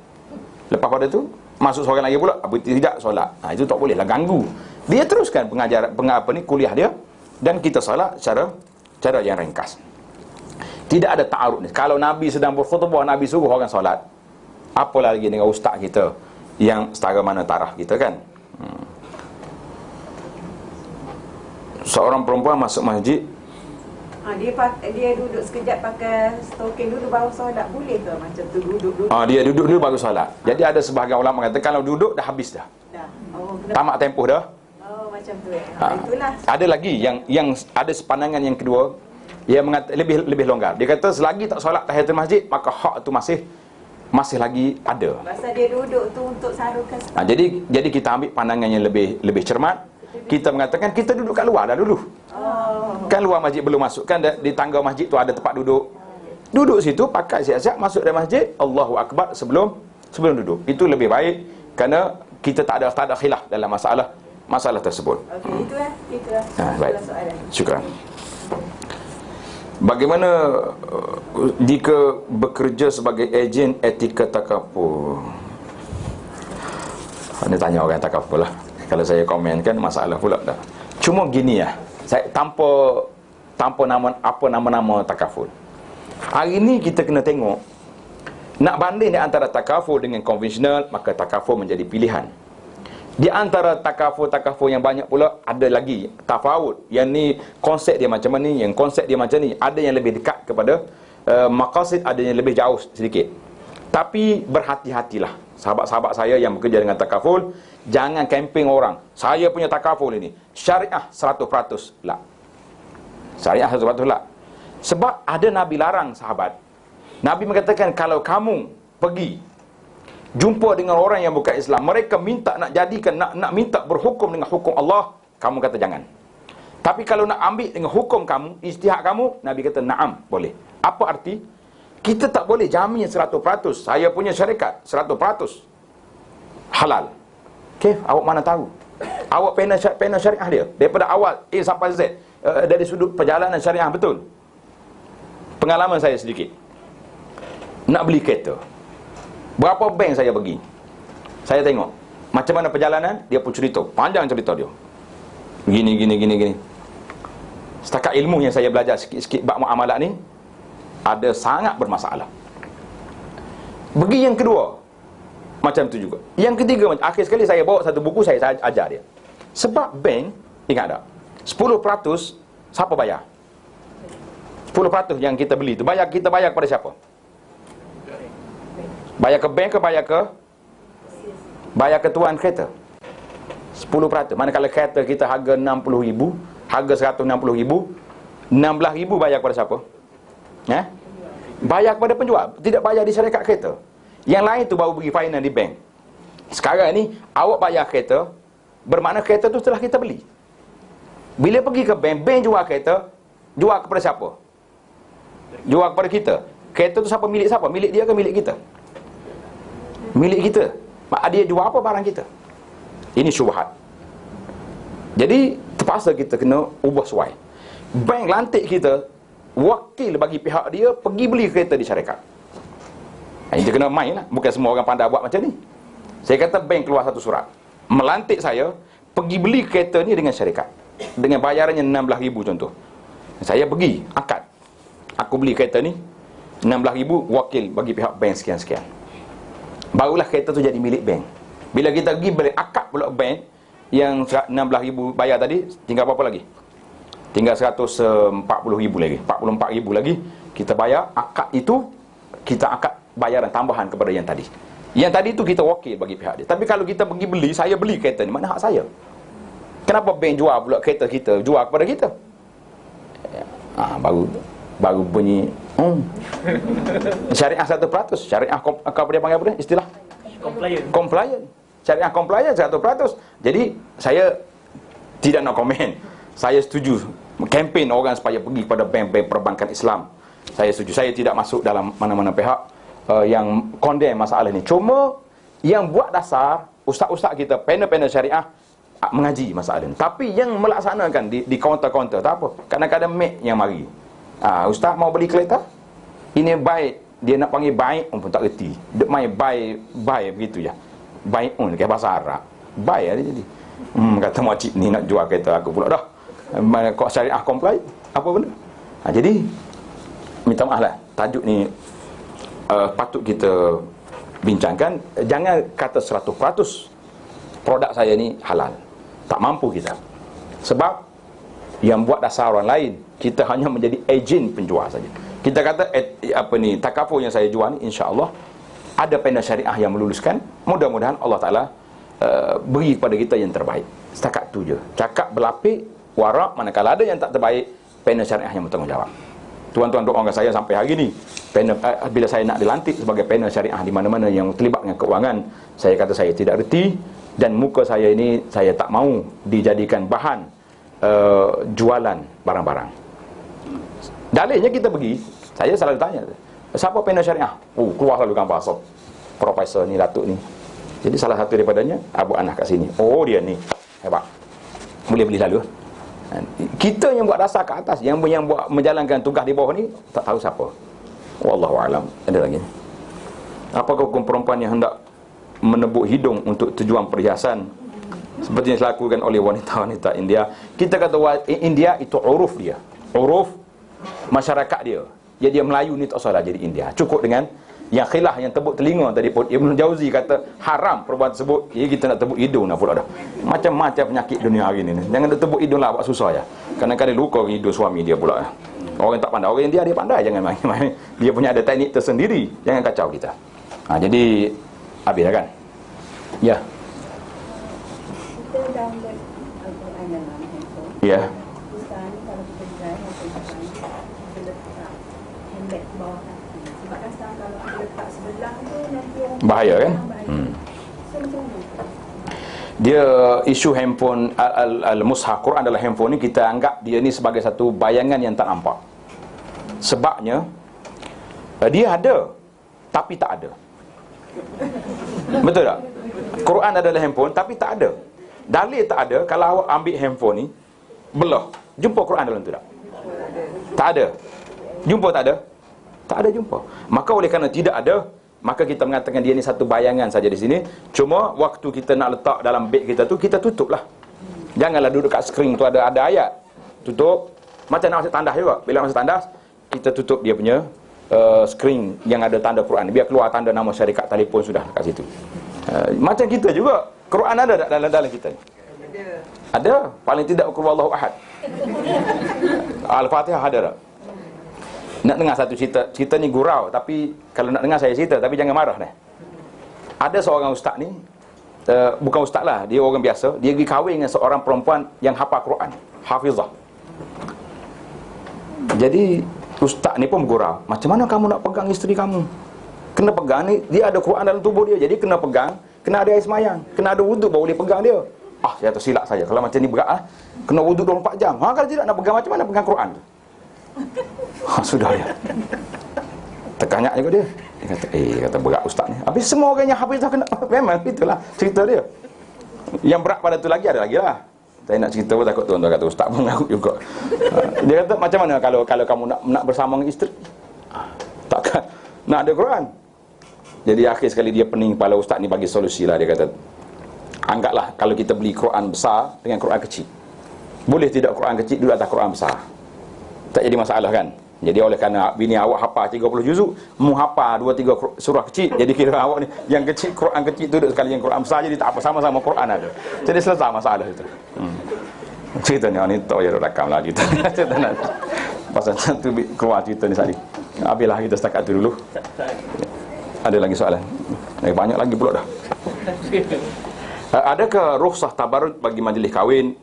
Lepas pada tu masuk seorang lagi pula, berhenti sekejap solat. Itu tak boleh lah, ganggu. Dia teruskan kuliah dia, dan kita solat cara yang ringkas. Tidak ada ta'arud ni. Kalau Nabi sedang berkhutbah, Nabi suruh orang solat, apalah lagi dengan ustaz kita yang setara mana taraf kita kan. Seorang perempuan masuk masjid, dia duduk sekejap pakai stoking dulu baru solat, boleh ke macam tu duduk? Dia duduk dulu baru solat. Jadi ada sebahagian ulama kata kalau duduk dah habis dah. Tamat tempoh dah. Macam tu itulah. Ada lagi yang ada sepandangan yang kedua, yang mengata lebih longgar. Dia kata selagi tak solat tahiyatul masjid, maka hak tu masih lagi ada. Pasal dia duduk tu untuk sarukan. Jadi kita ambil pandangan yang lebih cermat. Kita mengatakan kita duduk kat luar dah dulu. Kan luar masjid belum masuk, kan di tangga masjid tu ada tempat duduk. Duduk situ, pakai siap-siap masuk dari masjid, Allahu Akbar sebelum duduk. Itu lebih baik kerana kita tak ada khilaf dalam masalah tersebut. Okey, itulah. Baik. Syukran. Bagaimana jika bekerja sebagai ejen etika takaful? Ini tanya orang takaful lah. Kalau saya komen kan masalah pula dah. Cuma gini ya, saya tanpa nama takaful. Hari ni kita kena tengok, nak banding di antara takaful dengan konvensional, maka takaful menjadi pilihan. Di antara takaful yang banyak pula ada lagi tafawud. Yang ni konsep dia macam ni, yang konsep dia macam ni. Ada yang lebih dekat kepada maqasid, ada yang lebih jauh sedikit. Tapi berhati-hatilah sahabat-sahabat saya yang bekerja dengan takaful, jangan camping orang. Saya punya takaful ini syariah 100% lah. Syariah 100% lah. Sebab ada Nabi larang sahabat. Nabi mengatakan kalau kamu pergi jumpa dengan orang yang bukan Islam, mereka minta nak jadikan nak minta berhukum dengan hukum Allah, kamu kata jangan. Tapi kalau nak ambil dengan hukum kamu, ijtihad kamu, Nabi kata na'am, boleh. Apa arti? Kita tak boleh jamin 100%. Saya punya syarikat 100% halal. Okey, awak mana tahu? Awak panel syariah dia daripada awal A sampai Z, dari sudut perjalanan syariah betul. Pengalaman saya sedikit. Nak beli kereta, berapa bank saya pergi, saya tengok macam mana perjalanan, dia pun cerita, panjang cerita dia. Gini. Setakat ilmu yang saya belajar sikit-sikit bab muamalat ni, ada sangat bermasalah. Pergi yang kedua, macam tu juga. Yang ketiga, akhir sekali saya bawa satu buku, saya ajar dia. Sebab bank, ingat tak, 10% siapa bayar? 10% yang kita beli tu, kita bayar kepada siapa? Bayar ke bank ke bayar ke tuan kereta? 10%. Manakala kereta kita harga 60,000, harga 160,000, 16,000 bayar kepada siapa? Bayar kepada penjual, tidak bayar di syarikat kereta. Yang lain tu baru pergi finance di bank. Sekarang ni awak bayar kereta, bermakna kereta tu setelah kita beli. Bila pergi ke bank, bank jual kereta, jual kepada siapa? Jual kepada kita. Kereta tu siapa? Milik siapa? Milik dia ke milik kita? Milik kita. Dia jual apa barang kita? Ini syubhat. Jadi terpaksa kita kena ubah suai. Bank lantik kita, wakil bagi pihak dia pergi beli kereta di syarikat. Kita kena main lah. Bukan semua orang pandai buat macam ni. Saya kata bank keluar satu surat, melantik saya pergi beli kereta ni dengan syarikat, dengan bayarannya 16,000 contoh. Saya pergi akad, aku beli kereta ni 16,000, wakil bagi pihak bank sekian-sekian. Barulah kereta tu jadi milik bank. Bila kita pergi beli akad pula bank, yang 16,000 bayar tadi, tinggal berapa lagi? Tinggal 140,000 lagi, 44,000 lagi kita bayar. Akad itu kita akad bayaran tambahan kepada yang tadi. Yang tadi tu kita wakil bagi pihak dia. Tapi kalau kita pergi beli, saya beli kereta ni, mana hak saya? Kenapa bank jual pula kereta kita, jual kepada kita? Baru bunyi syariah 100%. Syariah apa dia panggil apa dia? Istilah compliant. Syariah compliant 100%. Jadi saya tidak nak komen. Saya setuju kempen orang supaya pergi kepada bank-bank perbankan Islam. Saya setuju. Saya tidak masuk dalam mana-mana pihak yang condemn masalah ni. Cuma yang buat dasar ustaz-ustaz kita, panel-panel syariah mengaji masalah ni. Tapi yang melaksanakan di kaunter-kaunter tak apa. Kadang-kadang mek yang mari. Ustaz mau beli kereta, ini baik, dia nak panggil baik pun tak reti. Dia main baik begitu je. Baik pun ke bahasa Arab. Baik dia jadi. Kata makcik ni nak jual kereta aku pula dah. Kok syariah comply apa benda? Jadi minta maaf lah, tajuk ni patut kita bincangkan. Jangan kata 100% produk saya ni halal. Tak mampu kita. Sebab yang buat dasar orang lain, kita hanya menjadi ejen penjual saja. Kita kata takaful yang saya jual ni insya-Allah ada panel syariah yang meluluskan. Mudah-mudahan Allah Taala beri kepada kita yang terbaik. Setakat tu je. Cakap berlapik warak, manakala ada yang tak terbaik, panel syariah yang bertanggungjawab. Tuan-tuan doakan saya sampai hari ni, panel, bila saya nak dilantik sebagai panel syariah di mana-mana yang terlibat dengan keuangan, saya kata saya tidak reti, dan muka saya ini saya tak mahu dijadikan bahan jualan barang-barang. Dalihnya kita pergi, saya selalu tanya, siapa panel syariah? Keluar selalu gambar profesor ni, datuk ni. Jadi salah satu daripadanya Abu Anas kat sini. Dia ni hebat, boleh beli lalu. Kita yang buat dasar ke atas, yang buat menjalankan tugas di bawah ni tak tahu siapa. Wallahu alam. Ada lagi. Apakah hukum perempuan yang hendak menebuk hidung untuk tujuan perhiasan seperti yang dilakukan oleh wanita-wanita India? Kita kata India itu uruf dia, uruf masyarakat dia. Dia Melayu ni tak salah jadi India. Cukup dengan yang khilaf, yang tebuk telinga tadi pun Ibn Jauzi kata haram perbuatan tersebut. Kita nak tebuk hidung nak pula dah. Macam-macam penyakit dunia hari ni. Jangan nak tebuk hidung lah, buat susah ya. Kadang-kadang luka hidung suami dia pula. Orang tak pandai, orang India dia pandai. Jangan main-main. Dia punya ada teknik tersendiri. Jangan kacau kita. Jadi habis dah kan? Ya. Kita download Al-Quran dalam handphone. Ya. Misalnya kalau kita drive handphone kita letak handbag bawah kaki. Sebab kan sekarang kalau kita letak sebelah tu nanti orang Bahaya kan? So macam mana? Dia isu handphone al-mushaf Quran dalam handphone ni, kita anggap dia ni sebagai satu bayangan yang tak nampak. Sebabnya Dia ada, tapi tak ada. Betul tak? Quran adalah handphone, tapi tak ada. Dalil tak ada. Kalau awak ambil handphone ni, belah, jumpa Quran dalam tu tak? Tak ada. Jumpa tak ada? Tak ada jumpa. Maka oleh kerana tidak ada, maka kita mengatakan dia ni satu bayangan saja di sini. Cuma waktu kita nak letak dalam beg kita tu, kita tutuplah. Janganlah duduk kat skrin tu ada ayat. Tutup. Macam nak masuk tandas juga. Bila masuk tandas, kita tutup dia punya skrin yang ada tanda Quran. Biar keluar tanda nama syarikat telefon sudah kat situ. Macam kita juga. Quran ada tak dalam kita ni? Ada. Paling tidak qul huwallahu ahad. Al-Fatihah ada tak? Nak dengar satu cerita ni gurau, tapi kalau nak dengar saya cerita, tapi jangan marah ni. Ada seorang ustaz ni, bukan ustaz lah, dia orang biasa. Dia pergi kahwin dengan seorang perempuan yang hafal Quran, hafizah. Jadi ustaz ni pun bergurau, macam mana kamu nak pegang isteri kamu? Kena pegang ni, dia ada Quran dalam tubuh dia. Jadi kena pegang, kena ada air semayang, kena ada wuduk baru boleh pegang dia. Saya tersilap saja. Kalau macam ni berat kena wuduk 24 jam. Kalau tidak nak pegang, macam mana pegang Quran tu? Sudah dia terkanyak juga dia. Dia kata, kata berat ustaz ni. Habis semua orang yang hafizah kena. Memang itulah cerita dia. Yang berat pada tu lagi ada lagi lah. Saya nak cerita pun takut tuan-tuan kata ustaz pun mengaku juga. Dia kata macam mana kalau kamu nak bersama dengan isteri? Takkan nak ada Quran. Jadi akhir sekali dia pening kepala ustaz ni bagi solusi lah. Dia kata, anggaplah kalau kita beli Quran besar dengan Quran kecil. Boleh tidak Quran kecil duduk atas Quran besar? Tak jadi masalah kan? Jadi oleh kerana bini awak hafal 30 juzuk, mu hafal 2-3 surah kecil, jadi kira awak ni yang kecil, Quran kecil tu duduk sekali yang Quran besar, jadi tak apa, sama-sama Quran ada. Jadi selesai masalah itu. Cerita ni tak payah rakam lah kita. Pasal satu keluar cerita ni tadi. Habislah kita setakat tu dulu. Ada lagi soalan? Banyak lagi pula dah. Adakah rukhsah tabarruj bagi majlis kahwin?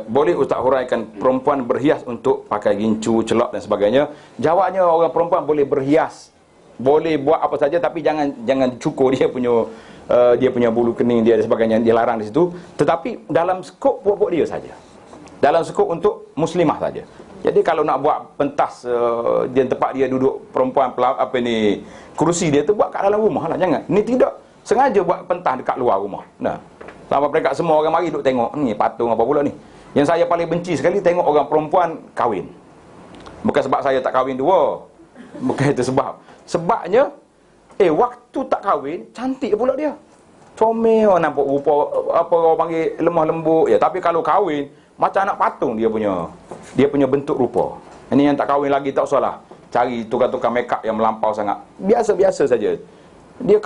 Boleh ustaz huraikan perempuan berhias untuk pakai gincu, celak dan sebagainya? Jawabnya, orang perempuan boleh berhias, boleh buat apa saja, tapi jangan cukur dia punya bulu kening dia dan sebagainya, dia larang di situ. Tetapi dalam skop buat dia saja, dalam skop untuk muslimah saja. Jadi kalau nak buat pentas di tempat dia duduk perempuan kerusi dia tu, buat kat dalam rumah lah, jangan. Ni tidak sengaja buat pentas dekat luar rumah. Nah, sampai mereka semua orang mari duduk tengok ni patung apa pula ni. Yang saya paling benci sekali tengok orang perempuan kahwin. Bukan sebab saya tak kahwin dua, bukan itu sebabnya waktu tak kahwin cantik pula dia, comel, nampak rupa apa orang panggil lemah lembut ya. Tapi kalau kahwin macam anak patung dia punya bentuk rupa. Ini yang tak kahwin lagi tak usahlah cari tukar-tukar make up yang melampau sangat. Biasa-biasa saja. Dia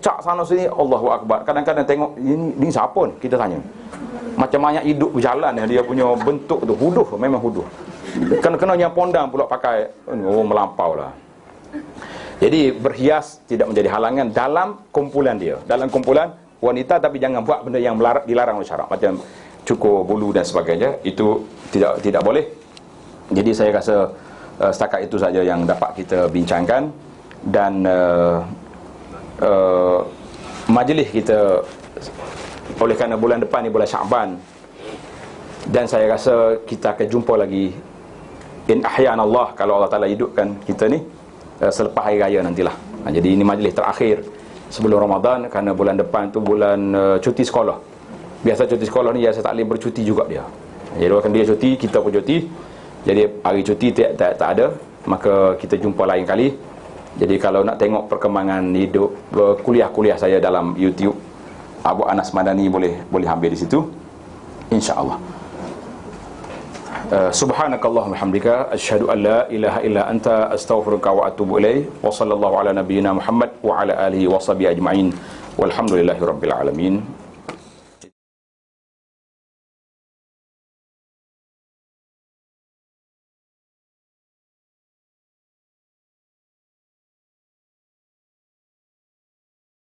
cak sana sini, Allahu Akbar. Kadang-kadang tengok ini siapa ni? Kita tanya. Macam banyak hidup berjalan dia punya bentuk tu huduh, memang huduh. Kena yang pondang pula pakai melampau lah. Jadi berhias tidak menjadi halangan dalam kumpulan dia. Dalam kumpulan wanita, tapi jangan buat benda yang dilarang oleh syarak, macam cukur bulu dan sebagainya. Itu tidak boleh. Jadi saya rasa setakat itu saja yang dapat kita bincangkan. Dan majlis kita oleh kerana bulan depan ni bulan Syaban, dan saya rasa kita akan jumpa lagi in ahyan Allah, kalau Allah Ta'ala hidupkan kita ni selepas hari raya nantilah. Jadi ini majlis terakhir sebelum Ramadan, kerana bulan depan tu bulan cuti sekolah. Biasa cuti sekolah ni Yayasan Taklim bercuti juga dia. Jadi akan dia cuti, kita pun cuti. Jadi hari cuti tak ada, maka kita jumpa lain kali. Jadi kalau nak tengok perkembangan hidup kuliah-kuliah saya dalam YouTube, Abu Anas Madani boleh ambil di situ, insya-Allah. Subhanakallahumma hamdika asyhadu an la ilaha illa anta astaghfiruka wa atubu ilaik. Wa sallallahu ala nabiyyina Muhammad wa ala alihi wa sahbihi ajma'in. Walhamdulillahirabbil alamin.